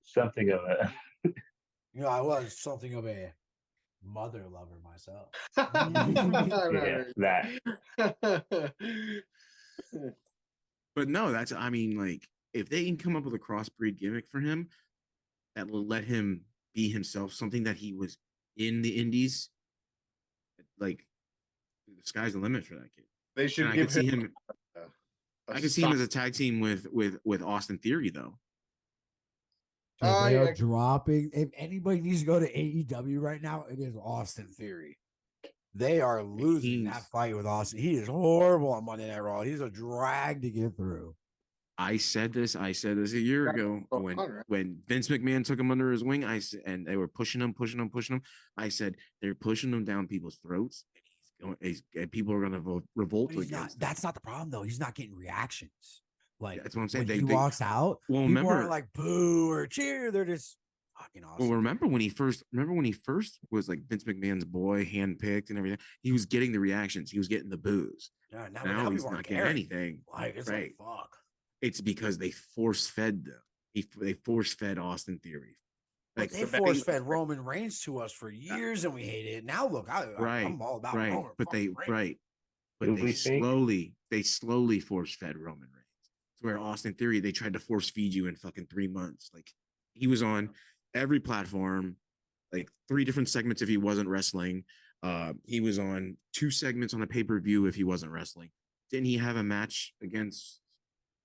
something of a. You know, I was something of a mother lover myself. Yeah, that. But no, I mean, like, if they can come up with a crossbreed gimmick for him that will let him be himself, something that he was in the indies, like, the sky's the limit for that kid. They should give him. I can see him as a tag team with Austin Theory, though. They are dropping. If anybody needs to go to AEW right now, it is Austin Theory. They are losing that fight with Austin. He is horrible on Monday Night Raw. He's a drag to get through. I said this a year ago when Vince McMahon took him under his wing. And they were pushing him. I said they're pushing him down people's throats, and people are going to revolt against. That's not the problem though. He's not getting reactions. Like that's what I'm saying. When he walks out, people aren't like boo or cheer. They're just fucking awesome. Well, remember when he first was like Vince McMahon's boy, handpicked and everything. He was getting the reactions. He was getting the boos. Yeah, now he's not getting anything. Like it's like fuck. It's because they force fed them. They force fed Austin Theory. Like they force fed Roman Reigns to us for years, and we hated it. Now look, I'm all about Roman. But they slowly force fed Roman Reigns. Where Austin Theory, they tried to force feed you in fucking 3 months. Like he was on every platform, like 3 different segments if he wasn't wrestling. He was on 2 segments on a pay-per-view if he wasn't wrestling. Didn't he have a match against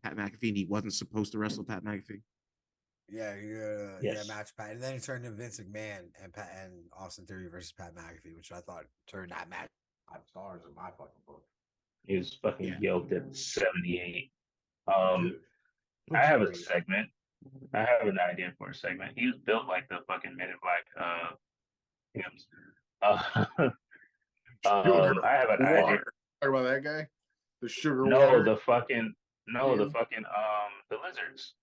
Pat McAfee and he wasn't supposed to wrestle Pat McAfee? Yeah, match Pat. And then he turned to Vince McMahon and Austin Theory versus Pat McAfee, which I thought turned that match 5 stars in my fucking book. He was fucking yoked at 78. I have a segment I have an idea for a segment. He was built like the fucking Men in Black hymns. Uh, Sugar I have an idea. water. Talk about that guy. The sugar No, water. the fucking the Jim. fucking the lizards.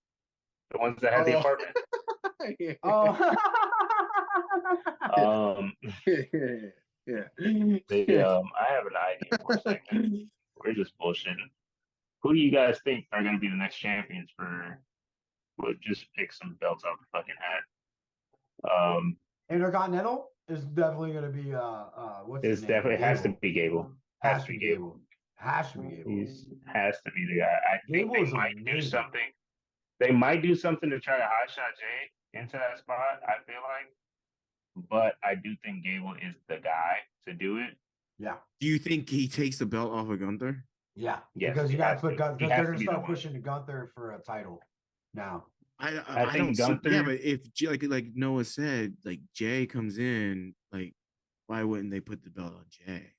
The ones that had the Oh. apartment. Yeah. Oh, Yeah. I have an idea for a segment. We're just bullshitting. Who do you guys think are gonna be the next champions for we'll just pick some belts off the fucking hat. Intercontinental is definitely going to be what's his It's name? definitely has to Gable. be Gable. Has to be Gable. Has to be Gable. He's has to be the guy. I think Gable they is might do amazing. something. They might do something to try to hotshot Jay into that spot, I feel like. But I do think Gable is the guy to do it. Yeah. Do you think he takes the belt off of Gunther? Yeah. Yes, because he you got to has put to. Gunther, He because has they're to going to be the start one. pushing Gunther for a title now. I think don't see, Gunther- yeah, but if like Noah said, like Jay comes in, like why wouldn't they put the belt on Jay?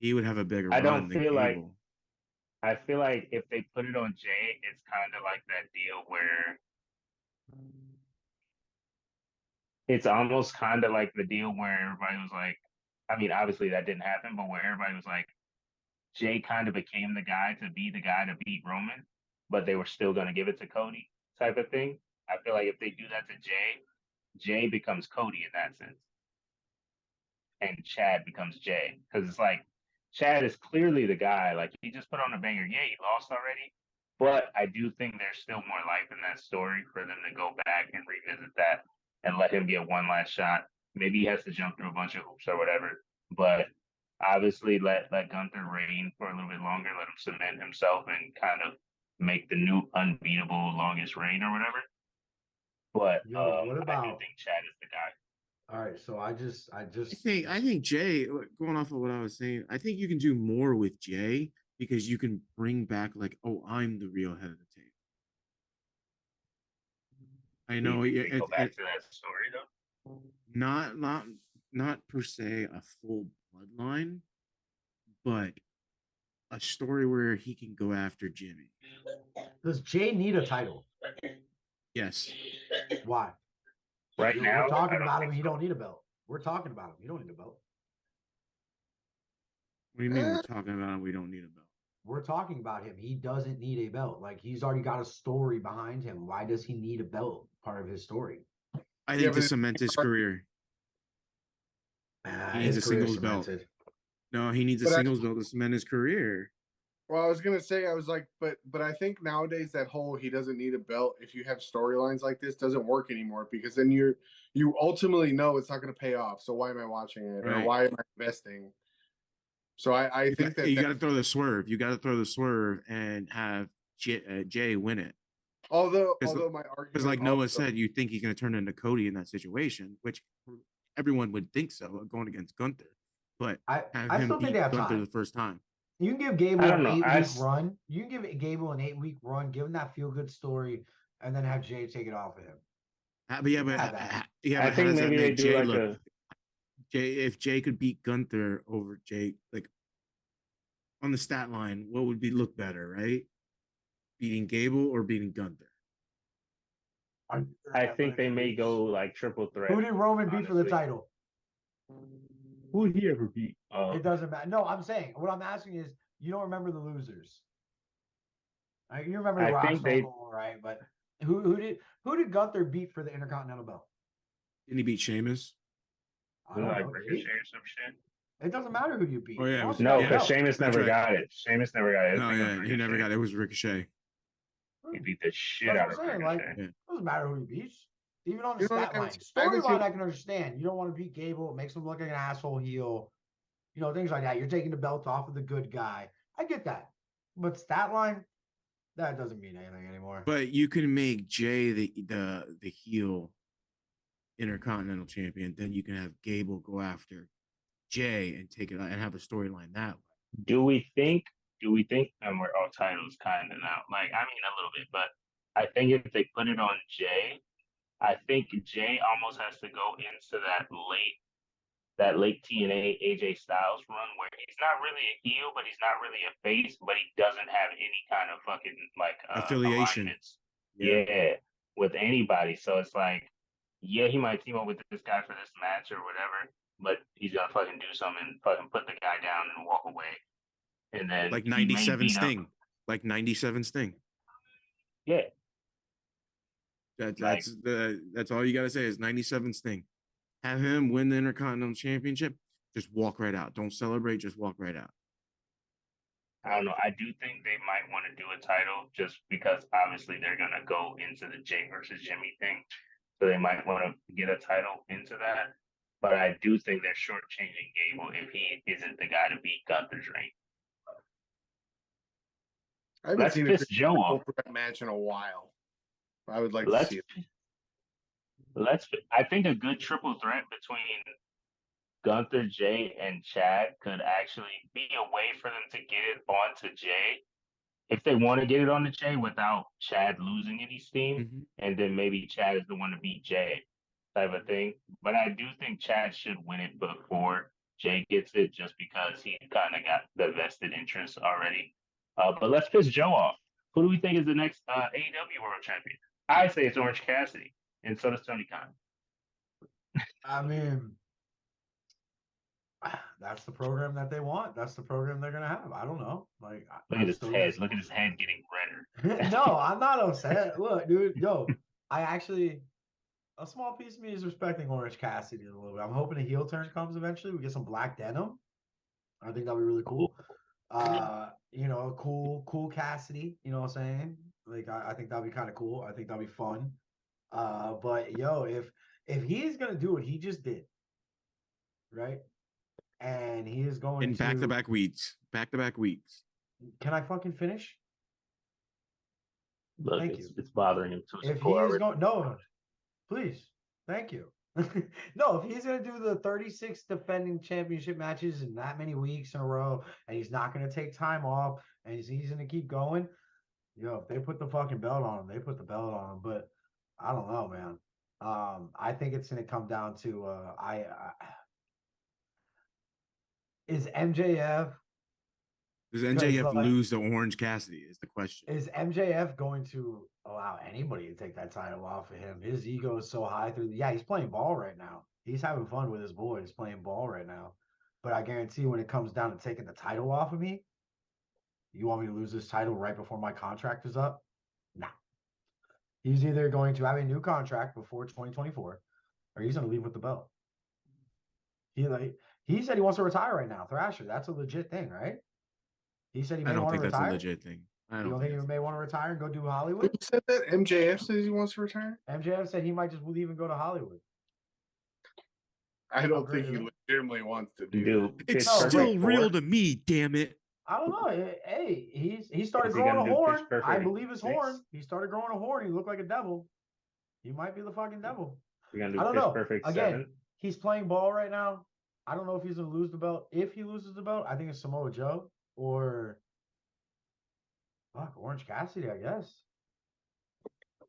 He would have a bigger I run don't than feel like Gable. I feel like if they put it on Jay, it's kind of like that deal where it's almost kind of like the deal where everybody was like, I mean, obviously that didn't happen, but where everybody was like, Jay kind of became the guy to be the guy to beat Roman, but they were still going to give it to Cody type of thing. I feel like if they do that to Jay, Jay becomes Cody in that sense. And Chad becomes Jay. Because it's like, Chad is clearly the guy. Like, he just put on a banger. Yeah, he lost already. But I do think there's still more life in that story for them to go back and revisit that and let him get one last shot. Maybe he has to jump through a bunch of hoops or whatever. But obviously let Gunther reign for a little bit longer, let him cement himself and kind of make the new unbeatable longest reign or whatever. But Yo, what I do about? think Chad is the guy. All right, so I I think Jay, going off of what I was saying, I think you can do more with Jay because you can bring back like, oh, I'm the real head of the table. I know Go back to that story though. not per se a full bloodline, but a story where he can go after Jimmy. Does Jay need a title? Yes. Why? Right now, we're talking about him. He don't need a belt. We're talking about him. He don't need a belt. What do you mean we're talking about him? We don't need a belt. We're talking about him. He doesn't need a belt. Like he's already got a story behind him. Why does he need a belt? Part of his story. I think to cement his career. He needs a singles belt. No, he needs a singles belt to cement his career. Well, I was gonna say, I was like, but I think nowadays that whole he doesn't need a belt if you have storylines like this doesn't work anymore, because then you ultimately know it's not gonna pay off. So why am I watching it? Right. Or why am I investing? So I think you got to throw the swerve. You got to throw the swerve and have Jay win it. Although my argument, because like Noah said, you think he's going to turn into Cody in that situation, which everyone would think so, going against Gunther. But I have him still think beat they have Gunther time. the first time. You can give Gable I don't an know. 8-week run. You can give Gable an 8-week run, give him that feel good story, and then have Jay take it off of him. I think maybe they do like if Jay could beat Gunther over Jay, like on the stat line, what would look better, right? Beating Gable or beating Gunther? I think they may go like triple threat. Who did Roman beat for the title? Who did he ever beat? It doesn't matter. No, I'm saying what I'm asking is you don't remember the losers. You remember the Rock, Stone Cold, right? But who did Gunther beat for the Intercontinental belt? Didn't he beat Sheamus? I don't know. Ricochet or some shit. It doesn't matter who you beat. Oh, yeah, No, because Sheamus never got it. Sheamus never got it. No, yeah, he never got it. It was Ricochet. He beat the shit out of Ricochet. Like, it doesn't matter who he beats. Even on the stat line. Storyline, Storyline, I can understand. You don't want to beat Gable. It makes him look like an asshole heel. You know, things like that. You're taking the belt off of the good guy. I get that. But stat line, that doesn't mean anything anymore. But you can make Jay the heel Intercontinental champion. Then you can have Gable go after Jay and take it and have a storyline that way. Do we think, and we're all titles kind of now, like, I mean, a little bit, but I think if they put it on Jay, I think Jay almost has to go into that late TNA AJ Styles run where he's not really a heel, but he's not really a face, but he doesn't have any kind of fucking like affiliation. alignments. Yeah, with anybody. So it's like, yeah, he might team up with this guy for this match or whatever, but he's gonna fucking do something and fucking put the guy down and walk away. And then Like he may 97 beat up. Sting. Like 97 Sting. Yeah. That's all you gotta say is 97 Sting. Have him win the Intercontinental Championship. Just walk right out. Don't celebrate. Just walk right out. I don't know. I do think they might want to do a title just because obviously they're gonna go into the Jay versus Jimmy thing, so they might want to get a title into that. But I do think they're shortchanging Gable if he isn't the guy to beat Gunther's reign. I haven't Let's seen piss Joe a off. match in a while. I would like to Let's see it. I think a good triple threat between Gunther, Jay, and Chad could actually be a way for them to get it onto Jay if they want to get it on the Jay without Chad losing any steam, Mhm. and then maybe Chad is the one to beat Jay type of thing. But I do think Chad should win it before Jay gets it just because he kind of got the vested interest already. But let's piss Joe off. Who do we think is the next AEW World Champion? I say it's Orange Cassidy, and so does Tony Khan. I mean, that's the program that they want. That's the program they're gonna have. I don't know. Like, Look at his head. Look at his head getting redder. No, I'm not upset. Look, dude, yo, I actually, a small piece of me is respecting Orange Cassidy a little bit. I'm hoping a heel turn comes eventually. We get some black denim. I think that'll be really cool. Cool Cassidy. You know what I'm saying? Like, I think that'll be kind of cool. I think that'll be fun. But yo, if he's gonna do what he just did, right? And he is going In to back-to-back weeks. Back-to-back weeks. Can I fucking finish? Look, Thank it's bothering him too. If he is going, no, please, thank you. No, if he's gonna do the 36 defending championship matches in that many weeks in a row, and he's not gonna take time off, and he's gonna keep going, if they put the fucking belt on him, they put the belt on him. But I don't know, man. I think it's gonna come down to is MJF. Does MJF like, lose to Orange Cassidy is the question. Is MJF going to allow anybody to take that title off of him? His ego is so high he's playing ball right now. He's having fun with his boys playing ball right now. But I guarantee when it comes down to taking the title off of me, you want me to lose this title right before my contract is up? Nah. He's either going to have a new contract before 2024 or he's going to leave with the belt. He said he wants to retire right now. Thrasher, that's a legit thing, right? He said he may want to retire. That's a legit thing. I don't you don't think he may want to retire and go do Hollywood? Who said that? MJF says he wants to retire? MJF said he might just leave and go to Hollywood. I don't think he legitimately wants to do that. It's still real to me, damn it. I don't know. Hey, he started growing a horn. I believe his horn. He started growing a horn. He looked like a devil. He might be the fucking devil. I don't know. Perfect Again, 7. He's playing ball right now. I don't know if he's gonna lose the belt. If he loses the belt, I think it's Samoa Joe or Orange Cassidy, I guess.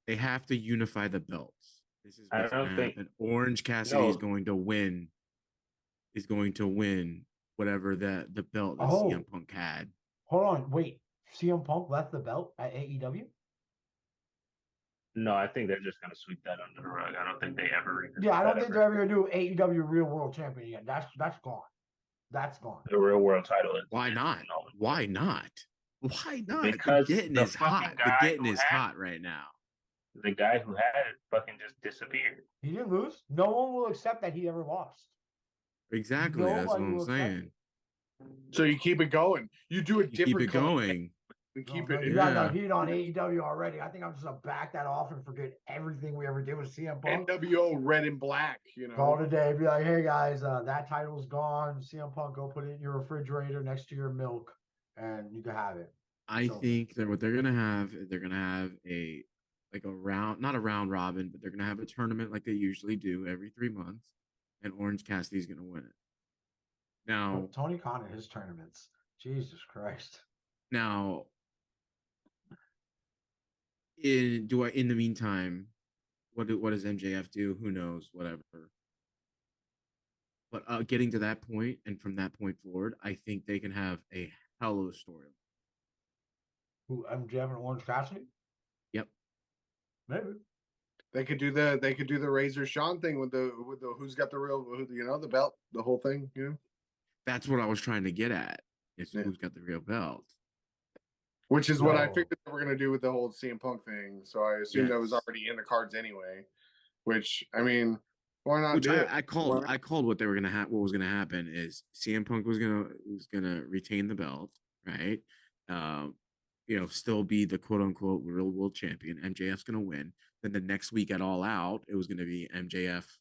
They have to unify the belts. This is what's going to happen. Orange Cassidy is going to win. Is going to win whatever the belt that CM Punk had. Hold on, wait. CM Punk left the belt at AEW? No, I think they're just gonna sweep that under the rug. I don't think they ever. I don't think they're ever gonna do AEW Real World Champion again. That's gone. That's gone. The Real World title. Why not? Why not? Why not? Because the getting is hot. The getting is hot right now. The guy who had it fucking just disappeared. He didn't lose. No one will accept that he ever lost. Exactly. That's what I'm saying. So you keep it going. You do it different. Keep it going. Keep it. You got no heat on AEW already. I think I'm just gonna back that off and forget everything we ever did with CM Punk. NWO Red and Black, Call today. Be like, hey guys, that title's gone. CM Punk, go put it in your refrigerator next to your milk, and you can have it. I think that what they're gonna have a round, not a round robin, but they're gonna have a tournament like they usually do every 3 months, and Orange Cassidy's gonna win it. Now, Tony Khan and his tournaments, Jesus Christ. Now, in the meantime, what does MJF do? Who knows? Whatever. But getting to that point, and from that point forward, I think they can have a hell of a story. Who, MJF and Orange Cassidy? Yep. Maybe. They could do the Razor Sean thing with the who's got the real the belt, the whole thing, That's what I was trying to get at. Is Yeah. who's got the real belt? Which is what I No. figured they were gonna do with the whole CM Punk thing. So I assumed that was Yes. already in the cards anyway. Which I mean, why not Which do it? I called. I called what they were gonna have. What was gonna happen is CM Punk was gonna retain the belt, right? Still be the quote unquote real world champion. MJF's gonna win. Then the next week at All Out, it was gonna be MJF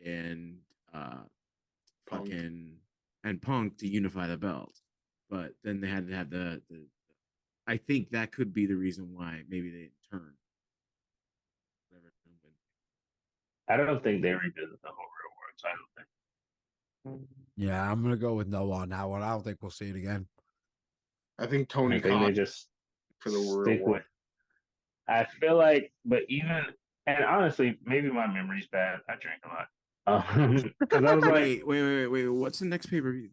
and Punk. and Punk to unify the belt. But then they had to have the I think that could be the reason why maybe they didn't turn. I don't think they revisit the whole real world title thing. Yeah, I'm gonna go with no on that one. I don't think we'll see it again. I think I Tony think they Khan just for the real stick world. with. I feel like, but even and honestly, maybe my memory's bad. I drank a lot. Because I was like, wait. What's the next pay per view?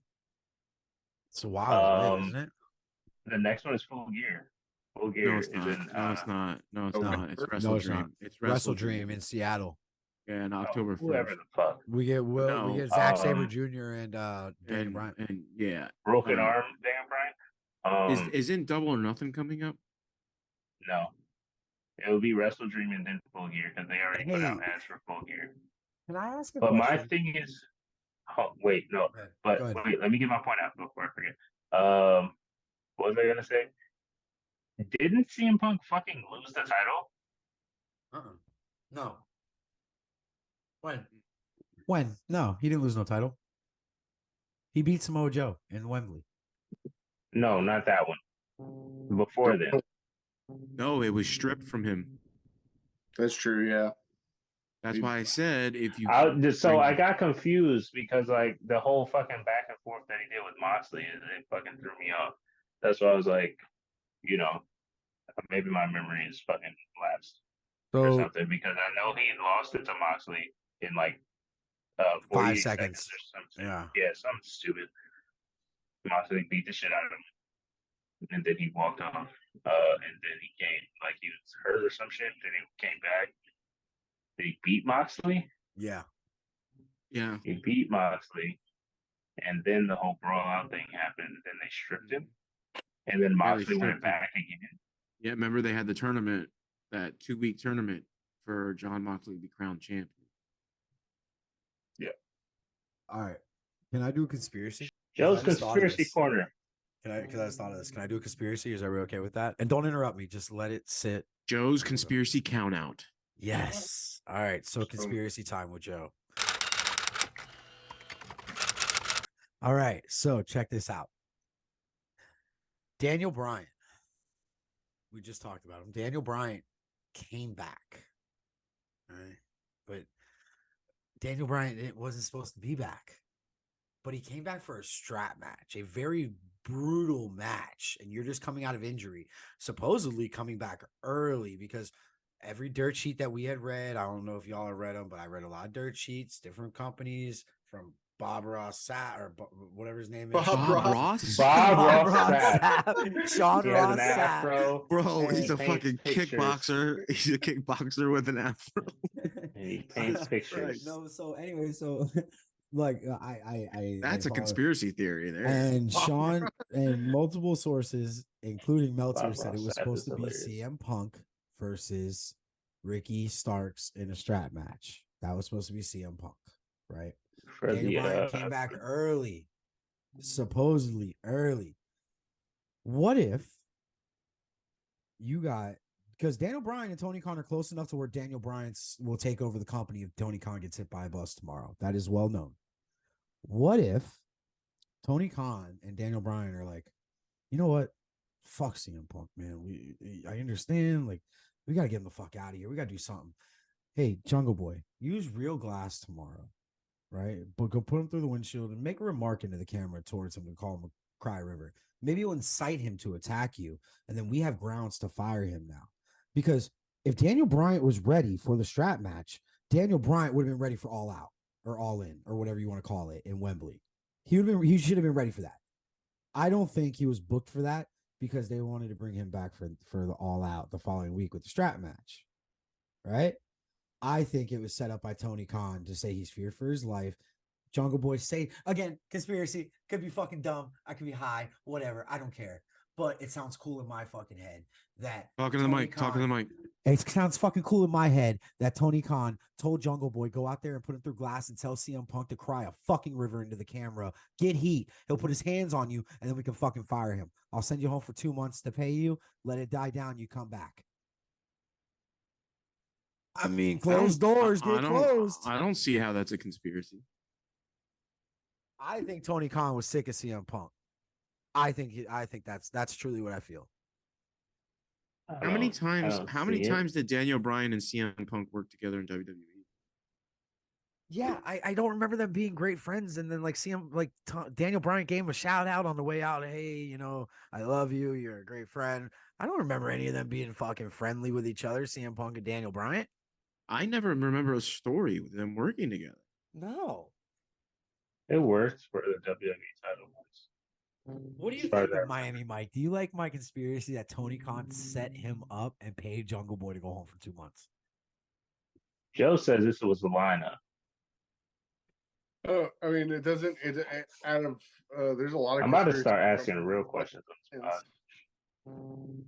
It's a while away, Um, isn't it? the next one is Full Gear. Full No, Gear it's is not. in. No, it's not. No, it's No. not. It's No, Wrestle it's not. Dream. It's Wrestle Dream in Seattle. Yeah, in October whoever 1st. the fuck. We get No, we get Zack Saber um, Jr. and Daniel Bryan. And yeah. Broken Arm, Dan Bryan. Isn't Double or Nothing coming up? No, it would be Wrestle Dream and then Full Gear because they already put out Hey. ads for Full Gear. Can I ask a But my question? thing is, wait, no, Go but ahead. wait, let me get my point out before I forget. What was I gonna say? Didn't CM Punk fucking lose the title? No. When? No, he didn't lose no title. He beat Samoa Joe in Wembley. No, not that one. Before then. No, it was stripped from him. That's true, yeah. That's why I said if you I got confused because like the whole fucking back and forth that he did with Moxley, it fucking threw me off. That's why I was like, maybe my memory is fucking lapsed or So something because I know he lost it to Moxley in like 5 48 seconds. or something. Yeah. Yeah, something stupid. Moxley beat the shit out of him. And then he walked off. And then he came like he was hurt or some shit. Then he came back. Did he beat Moxley? Yeah. Yeah. He beat Moxley. And then the whole brawl out thing happened. And then they stripped him. And then Moxley went back again. Yeah, remember they had the tournament, that 2-week tournament for John Moxley to be crowned champion. Yeah. All right. Can I do a conspiracy? Joe's I just thought of Conspiracy this. Corner. Because I just thought of this. Can I do a conspiracy? Is everybody okay with that? And don't interrupt me. Just let it sit. Joe's conspiracy count out. Yes. All right. So conspiracy time with Joe. All right. So check this out. Daniel Bryan. We just talked about him. Daniel Bryan came back. All right. But Daniel Bryan, it wasn't supposed to be back. But he came back for a strap match, a very brutal match. And you're just coming out of injury, supposedly coming back early because every dirt sheet that we had read, I don't know if y'all have read them, but I read a lot of dirt sheets, different companies from Bob Ross or whatever his name is. Bob Ross? Bob Ross Sapp. Sean He has Ross an Sapp. afro. Bro, he's a paints fucking pictures. kickboxer. He's a kickboxer with an afro. And he paints pictures. No, so anyway, so like That's a follow- conspiracy theory there. And Sean and multiple sources, including Meltzer, Bob said it Ross was Sapp supposed is to be hilarious. CM Punk versus Ricky Starks in a strap match. That was supposed to be CM Punk, right? For Daniel Bryan came back early, supposedly early. What if you got, because Daniel Bryan and Tony Khan are close enough to where Daniel Bryan will take over the company if Tony Khan gets hit by a bus tomorrow. That is well known. What if Tony Khan and Daniel Bryan are like, you know what? Fuck CM Punk, man. I understand. Like, we got to get him the fuck out of here. We got to do something. Hey, Jungle Boy, use real glass tomorrow, right? But go put him through the windshield and make a remark into the camera towards him and call him a Cry River. Maybe it'll incite him to attack you, and then we have grounds to fire him now. Because if Daniel Bryant was ready for the strap match, Daniel Bryant would have been ready for All Out or All In or whatever you want to call it in Wembley. He should have been ready for that. I don't think he was booked for that because they wanted to bring him back for the All Out the following week with the strap match. right? I think it was set up by Tony Khan to say he's feared for his life. Jungle Boy say again, conspiracy could be fucking dumb. I could be high, whatever. I don't care. But it sounds cool in my fucking head that Talking to the mic. Talking to the mic. It sounds fucking cool in my head that Tony Khan told Jungle Boy, go out there and put him through glass and tell CM Punk to cry a fucking river into the camera. Get heat. He'll put his hands on you, and then we can fucking fire him. I'll send you home for 2 months to pay you. Let it die down. You come back. I mean, closed doors get closed. I don't see how that's a conspiracy. I think Tony Khan was sick of CM Punk. I think that's truly what I feel. How many times did Daniel Bryan and CM Punk work together in WWE? Yeah, I don't remember them being great friends. And then like CM, like Daniel Bryan gave him a shout out on the way out. Hey, you know, I love you. You're a great friend. I don't remember any of them being fucking friendly with each other, CM Punk and Daniel Bryan. I never remember a story with them working together. No. It works for the WWE title. What do you think of Miami Mike? Do you like my conspiracy that Tony Khan set him up and paid Jungle Boy to go home for 2 months? Joe says this was the lineup. Oh, I mean, it doesn't. Out of there's a lot of. I'm about to start asking real questions.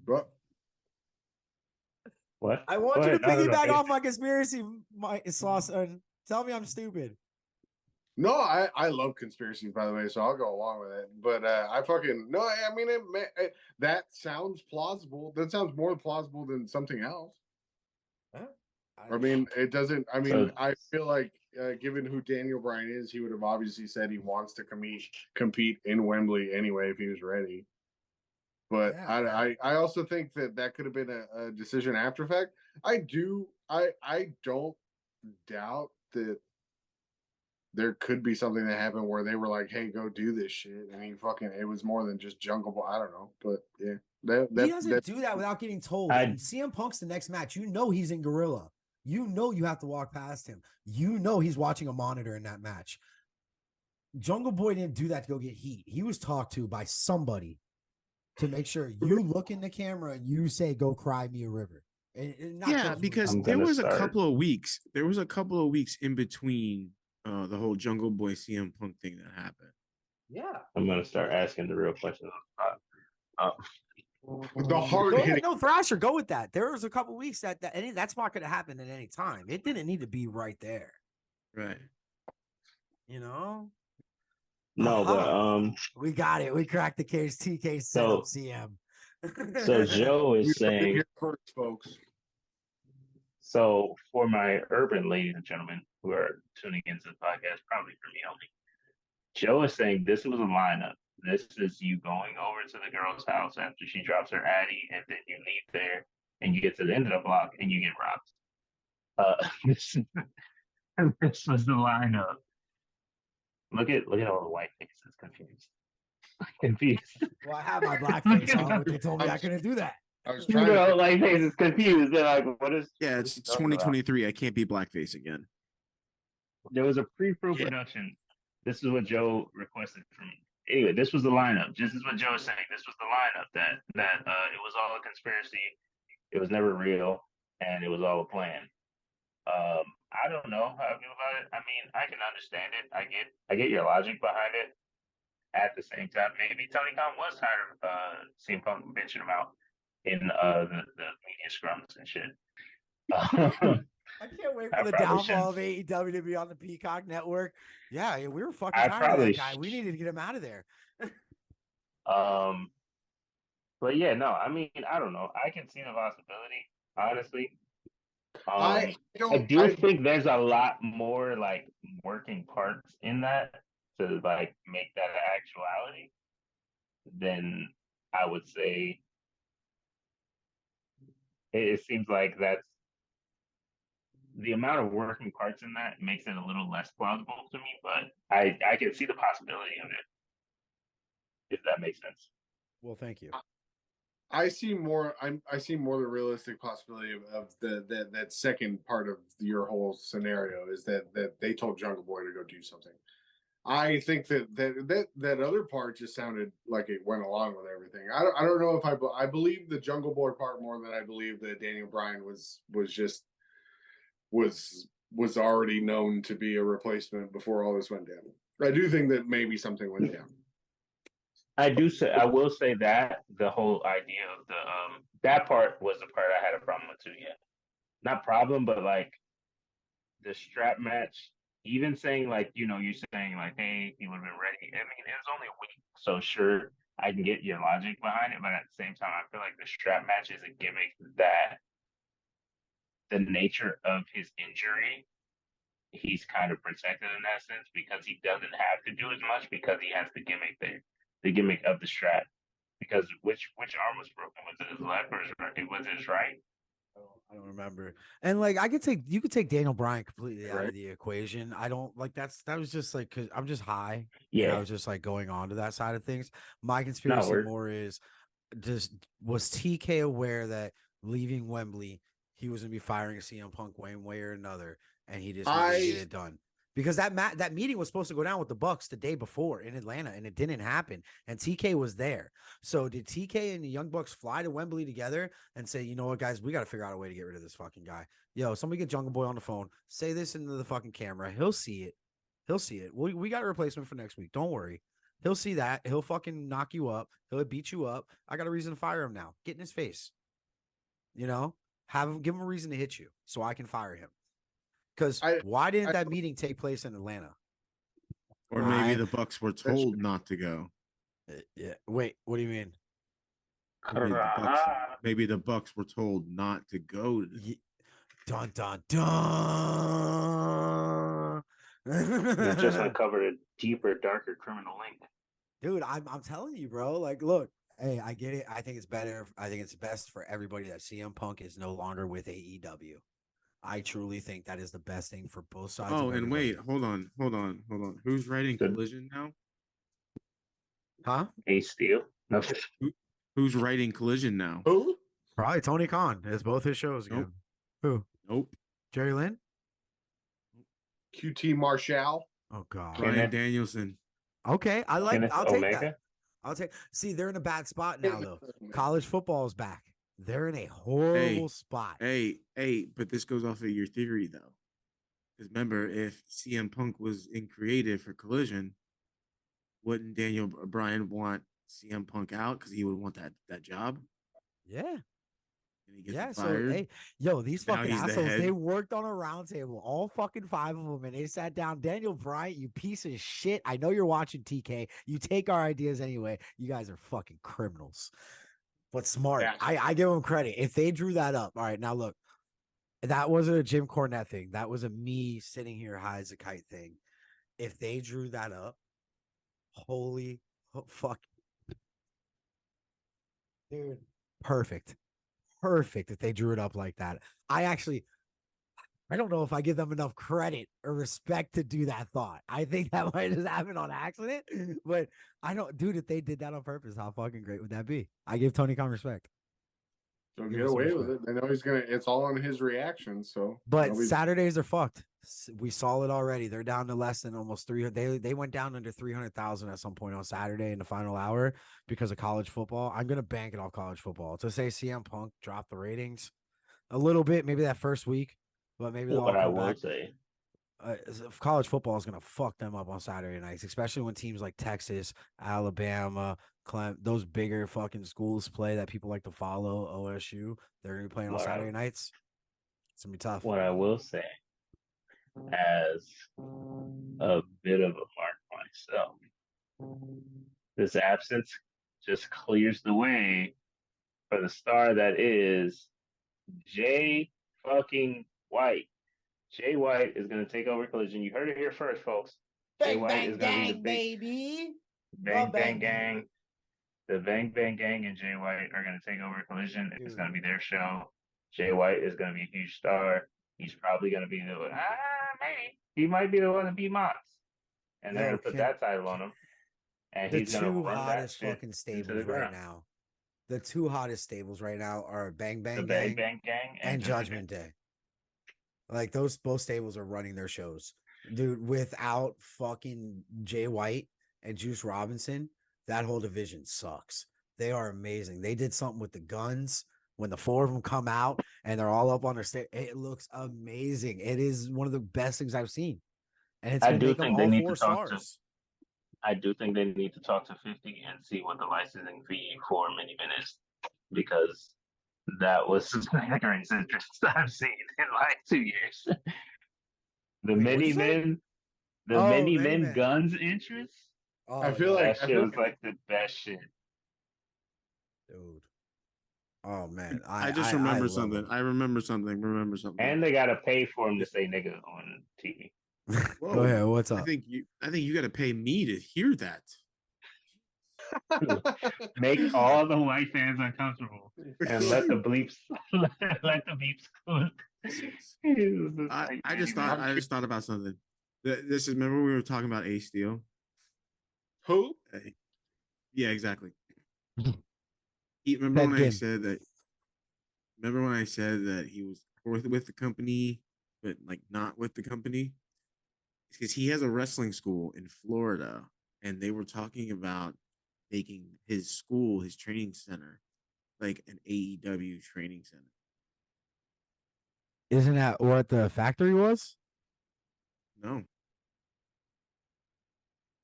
What? I want you to piggyback off my conspiracy, my sauce, and tell me I'm stupid. No, I love conspiracies, by the way, so I'll go along with it. But I mean, that sounds plausible. That sounds more plausible than something else. I mean, it doesn't. I mean, I feel like given who Daniel Bryan is, he would have obviously said he wants to compete in Wembley anyway if he was ready. But yeah. I also think that could have been a decision after fact. I don't doubt that there could be something that happened where they were like, "Hey, go do this shit," and it was more than just Jungle Boy. I don't know, but yeah, he doesn't do that without getting told. CM Punk's the next match. You know he's in Gorilla. You know you have to walk past him. You know he's watching a monitor in that match. Jungle Boy didn't do that to go get heat. He was talked to by somebody to make sure you look in the camera and you say, "Go cry me a river." Because there was a couple of weeks. There was a couple of weeks in between the whole Jungle Boy CM Punk thing that happened. Yeah, I'm gonna start asking the real questions. The hard hitting. No, Thrasher, go with that. There was a couple of weeks that's not going to happen at any time. It didn't need to be right there. Right. You know. No, but we got it. We cracked the case. TK set up CM. So Joe is saying, here first, folks. So for my urban ladies and gentlemen who are tuning into the podcast, probably for me only, Joe is saying this was a lineup. This is you going over to the girl's house after she drops her addy, and then you leave there, and you get to the end of the block, and you get robbed. This was the lineup. Look at all the white faces, confused. Well, I have my black face on, but they told me I couldn't do that. I was trying to white faces confused. They're like, "What is?" Yeah, it's 2023. I can't be blackface again. There was a pre-pro production. This is what Joe requested from me. Anyway, this was the lineup. Just as what Joe was saying, this was the lineup that it was all a conspiracy. It was never real, and it was all a plan. I don't know how I feel about it. I mean, I can understand it. I get your logic behind it. At the same time, maybe Tony Khan was tired of CM Punk bitching him out in the media scrums and shit. I can't wait for the downfall of AEW to be on the Peacock Network. Yeah, we were fucking tired of that guy. We needed to get him out of there. But yeah, no, I mean, I don't know. I can see the possibility, honestly. I think there's a lot more like working parts in that to like make that an actuality than I would say. It seems like that's the amount of working parts in that makes it a little less plausible to me, but I can see the possibility of it, if that makes sense. Well, thank you. I see more the realistic possibility of that second part of your whole scenario is that they told Jungle Boy to go do something. I think that other part just sounded like it went along with everything. I don't know if I believe the Jungle Boy part more than I believe that Daniel Bryan was just was already known to be a replacement before all this went down. I do think that maybe something went down. I will say that the whole idea of the that part was the part I had a problem with too. Yeah, not problem, but like the strap match. Even saying like you're saying like, hey, he would have been ready. I mean, it was only a week, so sure, I can get your logic behind it, but at the same time, I feel like the strap match is a gimmick that the nature of his injury, he's kind of protected in that sense because he doesn't have to do as much because he has the gimmick there, the gimmick of the strap. Because which arm was broken? Was it his left or his right? It was his right. I don't remember. And like you could take Daniel Bryan completely out Right. of the equation. I don't like that was just like cause I'm just high. Yeah. And I was just like going on to that side of things. My No, conspiracy more is just was TK aware that leaving Wembley, he was gonna be firing CM Punk one way or another, and he just wanted to get it done. Because that meeting was supposed to go down with the Bucks the day before in Atlanta, and it didn't happen. And TK was there. So did TK and the Young Bucks fly to Wembley together and say, you know what, guys, we got to figure out a way to get rid of this fucking guy? Yo, somebody get Jungle Boy on the phone. Say this into the fucking camera. He'll see it. He'll see it. We got a replacement for next week. Don't worry. He'll see that. He'll fucking knock you up. He'll beat you up. I got a reason to fire him now. Get in his face. You know, give him a reason to hit you so I can fire him. Because why didn't that meeting take place in Atlanta? Or maybe the Bucks were told not to go. Yeah. Wait, what do you mean? Maybe the Bucks were told not to go. Dun dun dun. You just uncovered a deeper, darker criminal link. Dude, I'm telling you, bro. Like, look, hey, I get it. I think it's better. I think it's best for everybody that CM Punk is no longer with AEW. I truly think that is the best thing for both sides. Oh, and wait, hold on. Who's writing Collision now? Huh? Ace Steel. No. Who's writing Collision now? Who? Probably Tony Khan. It's both his shows again. Nope. Who? Nope. Jerry Lynn? QT Marshall. Oh God. Bryan Danielson. Okay, I'll take Omega? that. See, they're in a bad spot now though. College football is back. They're in a horrible spot. Hey, but this goes off of your theory though. Because remember, if CM Punk was in creative for Collision, wouldn't Daniel Bryan want CM Punk out because he would want that job? Yeah. And he gets fired. So hey, these Now fucking he's the assholes, head. they worked on a round table, all fucking 5 of them, and they sat down. Daniel Bryan, you piece of shit. I know you're watching TK. You take our ideas anyway. You guys are fucking criminals. But smart. Yeah. I give them credit. If they drew that up, all right, now look, that wasn't a Jim Cornette thing. That was a me sitting here high as a kite thing. If they drew that up, holy fuck. Dude, perfect if they drew it up like that. I don't know if I give them enough credit or respect to do that thought. I think that might just happen on accident, but I don't, dude, if they did that on purpose, how fucking great would that be? I give Tony Khan respect. Don't get away with it. I know it's all on his reaction. So, but Saturdays are fucked. We saw it already. They're down to less than almost 300. They went down under 300,000 at some point on Saturday in the final hour because of college football. I'm gonna bank it off college football to say CM Punk dropped the ratings a little bit, maybe that first week, but maybe they'll all come back. Say. College football is gonna fuck them up on Saturday nights, especially when teams like Texas, Alabama, those bigger fucking schools play that people like to follow. OSU, they're gonna be playing on Saturday nights. It's gonna be tough. What I will say, as a bit of a mark myself, this absence just clears the way for the star that is Jay fucking White. Jay White is going to take over Collision. You heard it here first, folks. Jay White is going to be the big baby. Bang Bang Gang. The Bang Bang Gang and Jay White are going to take over Collision. It's going to be their show. Jay White is going to be a huge star. He's probably going to be maybe. He might be the one to beat Mox. And they're going to put that title on him. And he's going to run that hottest fucking stables right now. The 2 hottest stables right now are Bang Bang Gang and Judgment Day. Like both stables are running their shows. Dude, without fucking Jay White and Juice Robinson, that whole division sucks. They are amazing. They did something with the guns. when the four of them come out and they're all up on their stage. It looks amazing. It is one of the best things I've seen, and it's I gonna do make them think they all need four to talk to. stars. I do think they need to talk to 50 and see what the licensing fee for Mini Min is, because that was the greatest interest I've seen in like 2 years. The Wait, what'd Mini you say? Men, the Oh, Mini Mini Men Men. guns interest. Oh, I feel yeah, like That shit was like the best shit. dude. Oh man, I just I remember love something. them. I remember something. Remember something. And they gotta pay for him to say nigga on TV. Go ahead. What's I up? think you got to pay me to hear that. Make all the white fans uncomfortable and let the bleeps let the beeps cook. I just thought about something. This is, remember we were talking about Ace Steel? Who? Yeah, exactly. Remember when I said that? Remember when I said that he was with the company, but like not with the company? Because he has a wrestling school in Florida, and they were talking about making his school, his training center, like an AEW training center. Isn't that what the factory was? No,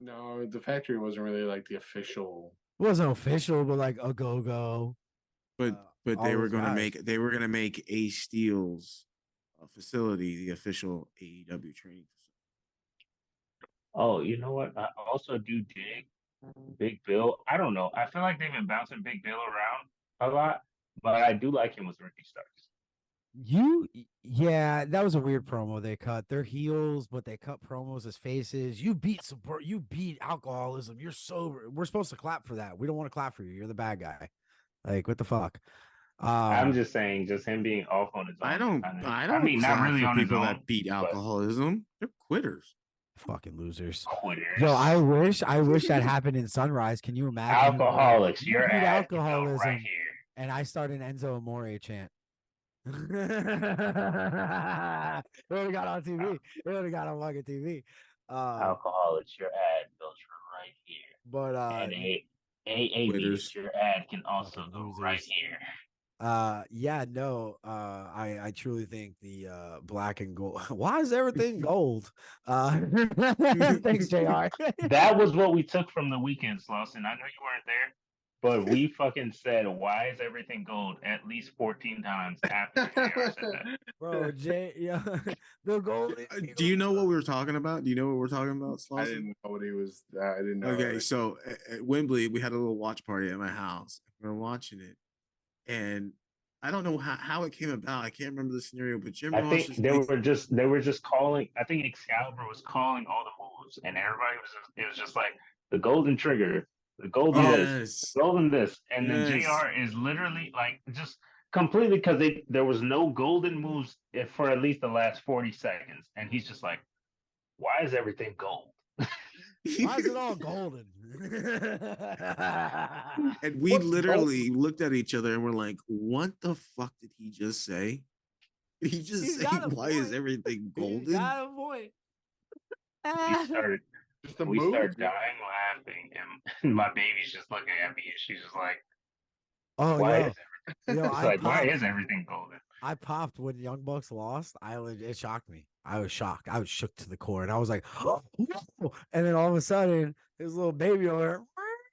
No, the factory wasn't really like the official. It wasn't official, but like a go. but all they were those going to guys. make Ace Steel's facility the official AEW training facility. Oh, you know what? I also do dig Big Bill. I don't know. I feel like they've been bouncing Big Bill around a lot, but I do like him with Ricky Starks. Yeah, that was a weird promo they cut. They're heels, but they cut promos as faces. You beat alcoholism. You're sober. We're supposed to clap for that. We don't want to clap for you. You're the bad guy. Like, what the fuck? I'm just saying, just him being off on his own. I I don't mean, not clap really for on his people own, that beat but alcoholism. They're quitters. fucking losers. quitters. Yo, I wish that happened in Sunrise. Can you imagine? Alcoholics, You your beat ad can go alcoholism, right here. and I start an Enzo Amore chant. It would have got on TV. It would have got on fucking TV. Alcoholics, your ad goes right here. But And AAV, your ad can also fucking go right losers. here. Yeah, no, I truly think the black and gold. Why is everything gold? Thanks, JR. That was what we took from the weekend, Slauson. I know you weren't there, but we fucking said, "Why is everything gold?" at least 14 times after JR said that. Bro, yeah, the gold. Do you know what we were talking about? Do you know what we're talking about, Slauson? I didn't know what he was. I didn't know. Okay, so at Wembley, we had a little watch party at my house. We were watching it, and I don't know how it came about. I can't remember the scenario, but Jim I Ross think just they were just calling. I think Excalibur was calling all the moves, and everybody it was just like the golden trigger, the golden this, the golden this, and then JR is literally like just completely because there was no golden moves for at least the last 40 seconds, and he's just like, "Why is everything gold?" Why is it all golden? And we literally looked at each other and we're like, "What the fuck did he just say? Did he just say, why is everything golden?" He's got a point. We start dying laughing, and my baby's just looking at me, and she's just like, "Oh, why why is everything golden?" I popped when Young Bucks lost. It shocked me. I was shocked. I was shook to the core, and I was like, oh, and then all of a sudden, his little baby over there,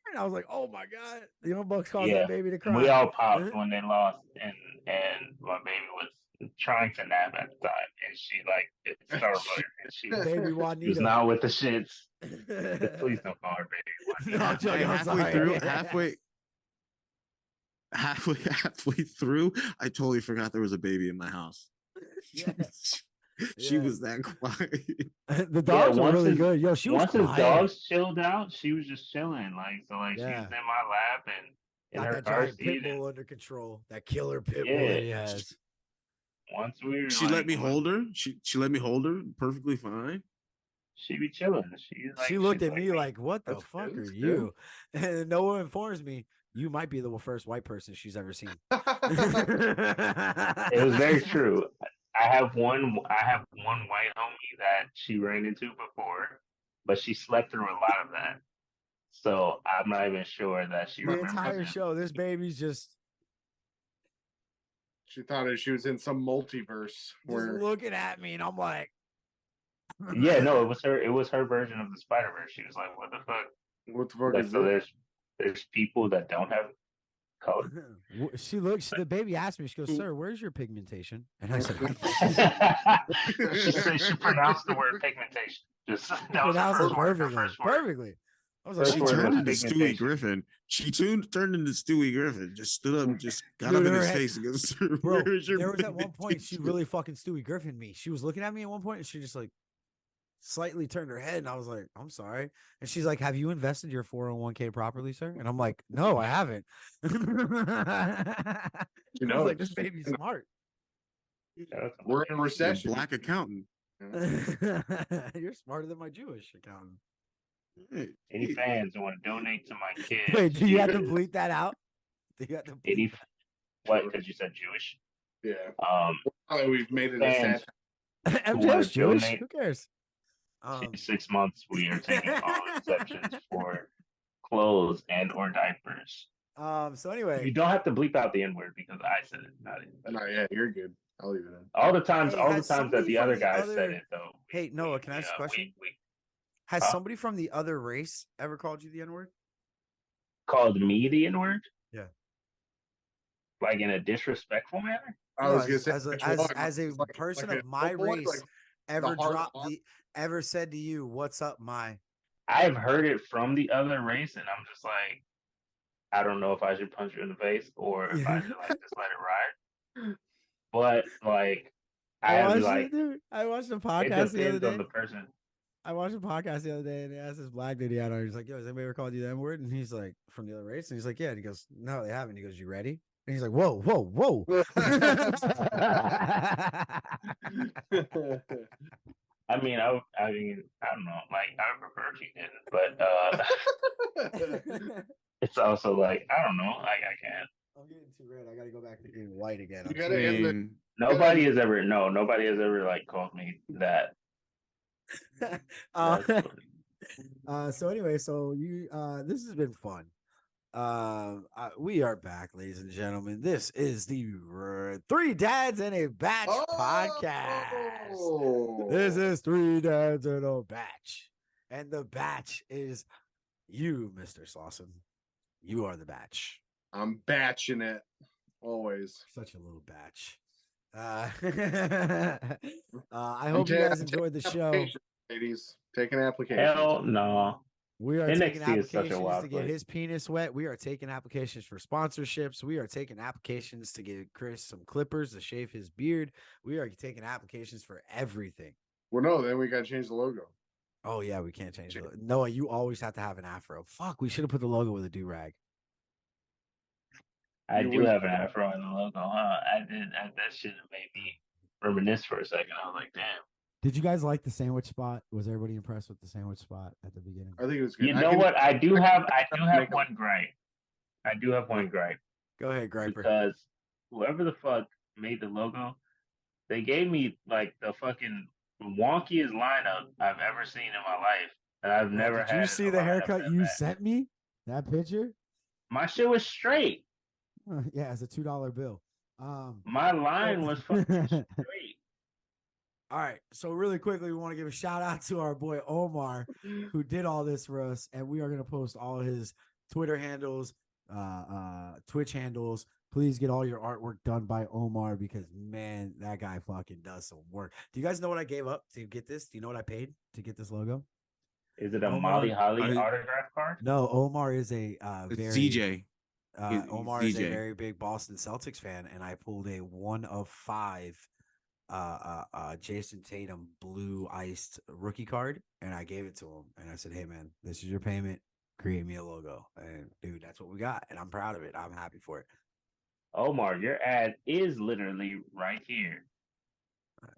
and I was like, oh my god, the Young Bucks caused that baby to cry. We all popped when they lost, and my baby was trying to nap at the time, and she like it started, and she baby Juanita. She was not with the shits. Please don't call her baby Juanita. No, halfway through, I totally forgot there was a baby in my house. Yeah. She was that quiet. The dogs were really good. Yo, she was once quiet. his dogs chilled out, she was just chilling. She was in my lap and in got her that car giant seat pit bull under control. That killer pit bull that he has. Once we were she let me hold her. She let me hold her perfectly fine. She be chilling. She looked at me like, "What the fuck are you?" And no one informs me. You might be the first white person she's ever seen. It was very true. I have one white homie that she ran into before, but she slept through a lot of that. So I'm not even sure that she the entire show. This baby's just She thought she was in some multiverse where Just looking at me, and I'm like, Yeah, no, it was her. It was her version of the Spider Verse. She was like, "What the fuck?" what the fuck Like, is so this? there's people that don't have color. the baby asked me, she goes, "Sir, where's your pigmentation?" And I said, She pronounced the word pigmentation. Just that was her pronounced it first word. Her perfectly. first word. Perfectly. I was like, First She word turned is into Stewie pigmentation. Griffin. She turned into Stewie Griffin. Just stood up and just got Dude, up in her his head- face and goes, bro, "Where's your there was at one point she pigmentation?" really fucking Stewie Griffin me. She was looking at me at one point and she just like slightly turned her head and I was like, "I'm sorry." And she's like, "Have you invested your 401k properly, sir?" And I'm like, "No, I haven't." I was like, "This baby's smart." We're in a She's a recession. black accountant. You're smarter than my Jewish accountant. Hey, Any fans who want to donate to my kids? Wait, do you have to bleep that out? Do you have to bleep? Any what? Because you said Jewish. Yeah. Um, Oh, we've made it a fans sad. who wanna MJ's Jewish. donate- Who cares? 6 months we are taking all exceptions for clothes and or diapers. So anyway, You don't have to bleep out the N word because I said it, not it. No, yeah, you're good. I'll leave it in. All the times, Hey, all the has times that somebody the from other the guys said other- it though. Hey, Noah, can I ask a question? We has Huh? somebody from the other race ever called you the N word? called me the N word. Yeah. Like in a disrespectful manner. I was gonna say as a like person a of my boy, race like ever hard dropped R. ever said to you, "What's up, my?" I've heard it from the other race, and I'm just like, I don't know if I should punch you in the face or if I should like just let it ride. But like, I have like, I watched a it podcast the other depends on day. the person. I watched a podcast the other day and they asked this black dude he had on. He's like, "Yo, has anybody ever called you the N word?" And he's like, "From the other race?" And he's like, "Yeah." And he goes, "No, they haven't." He goes, "You ready?" And he's like, "Whoa, whoa, whoa." I mean, I don't know. Like, I would prefer if you didn't, but it's also like, I don't know. I can't. I'm getting too red. I gotta go back to getting white again. You I'm gotta sorry. end the- Man, Nobody has ever like called me that. Uh, That's funny. so anyway, so you this has been fun. We are back, ladies and gentlemen. This is the Three Dads and a Batch podcast. This is Three Dads and a Batch, and the batch is you, Mr. Slauson. You are the batch. I'm batching it always. Such a little batch. I hope you guys enjoyed the show. Ladies, taking applications. Hell no. We are taking NXT is such a applications wild to get place. his penis wet. We are taking applications for sponsorships. We are taking applications to get Chris some clippers to shave his beard. We are taking applications for everything. Well, no, then we gotta change the logo. Oh yeah, we can't change it. Noah, you always have to have an afro. Fuck, we should have put the logo with a do-rag. I You do would- have an afro in the logo, huh? That shit made me reminisce for a second. I was like, damn. Did you guys like the sandwich spot? Was everybody impressed with the sandwich spot at the beginning? I think it was good. You know what? I do have one gripe. I do have one gripe Go ahead, Griper. because whoever the fuck made the logo, they gave me like the fucking wonkiest lineup I've ever seen in my life, and I've never Did had. you see the lineup haircut that you bad. sent me? That picture? My shit was straight. Yeah, it's a $2 bill. My line was fucking straight. All right. So really quickly, we want to give a shout out to our boy Omar, who did all this for us. And we are going to post all his Twitter handles, Twitch handles. Please get all your artwork done by Omar because man, that guy fucking does some work. Do you guys know what I gave up to get this? Do you know what I paid to get this logo? Is it a Omar- Molly Holly I- autograph card? No, Omar is a it's very ZJ. He's Omar is a ZJ. very big Boston Celtics fan, and I pulled a 1 of 5 Jason Tatum blue iced rookie card, and I gave it to him, and I said, "Hey man, this is your payment. Create me a logo." And dude, that's what we got, and I'm proud of it. I'm happy for it. Omar, your ad is literally right here.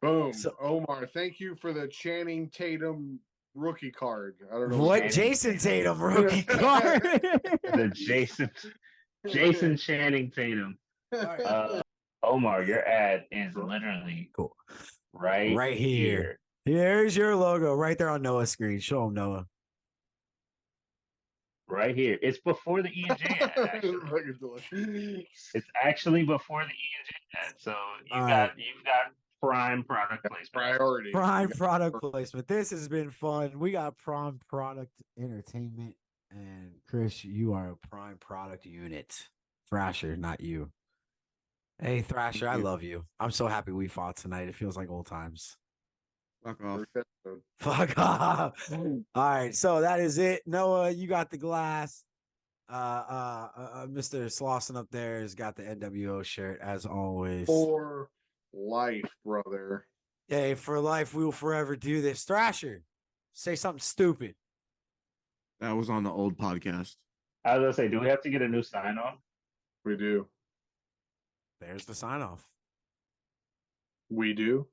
Boom. So- Omar, thank you for the Channing Tatum rookie card. I don't know What Channing Jason Tatum. Tatum rookie card? The Jason Channing Tatum. Omar, your ad is literally Cool. right Right here. here. Here's your logo right there on Noah's screen. Show him, Noah. right here. It's before the E and J ad. It's actually before the E and J ad. So you've got prime product placement. Priority. Prime product placement. This has been fun. We got prime product entertainment. And Chris, you are a prime product unit. Thrasher, not you. Hey, Thrasher, I love you. I'm so happy we fought tonight. It feels like old times. Fuck off. Fuck off. All right, so that is it. Noah, you got the glass. Mr. Slauson up there has got the NWO shirt as always. For life, brother. Hey, for life, we will forever do this. Thrasher, say something stupid. That was on the old podcast. I was gonna say, do we have to get a new sign off? We do. There's the sign off. We do.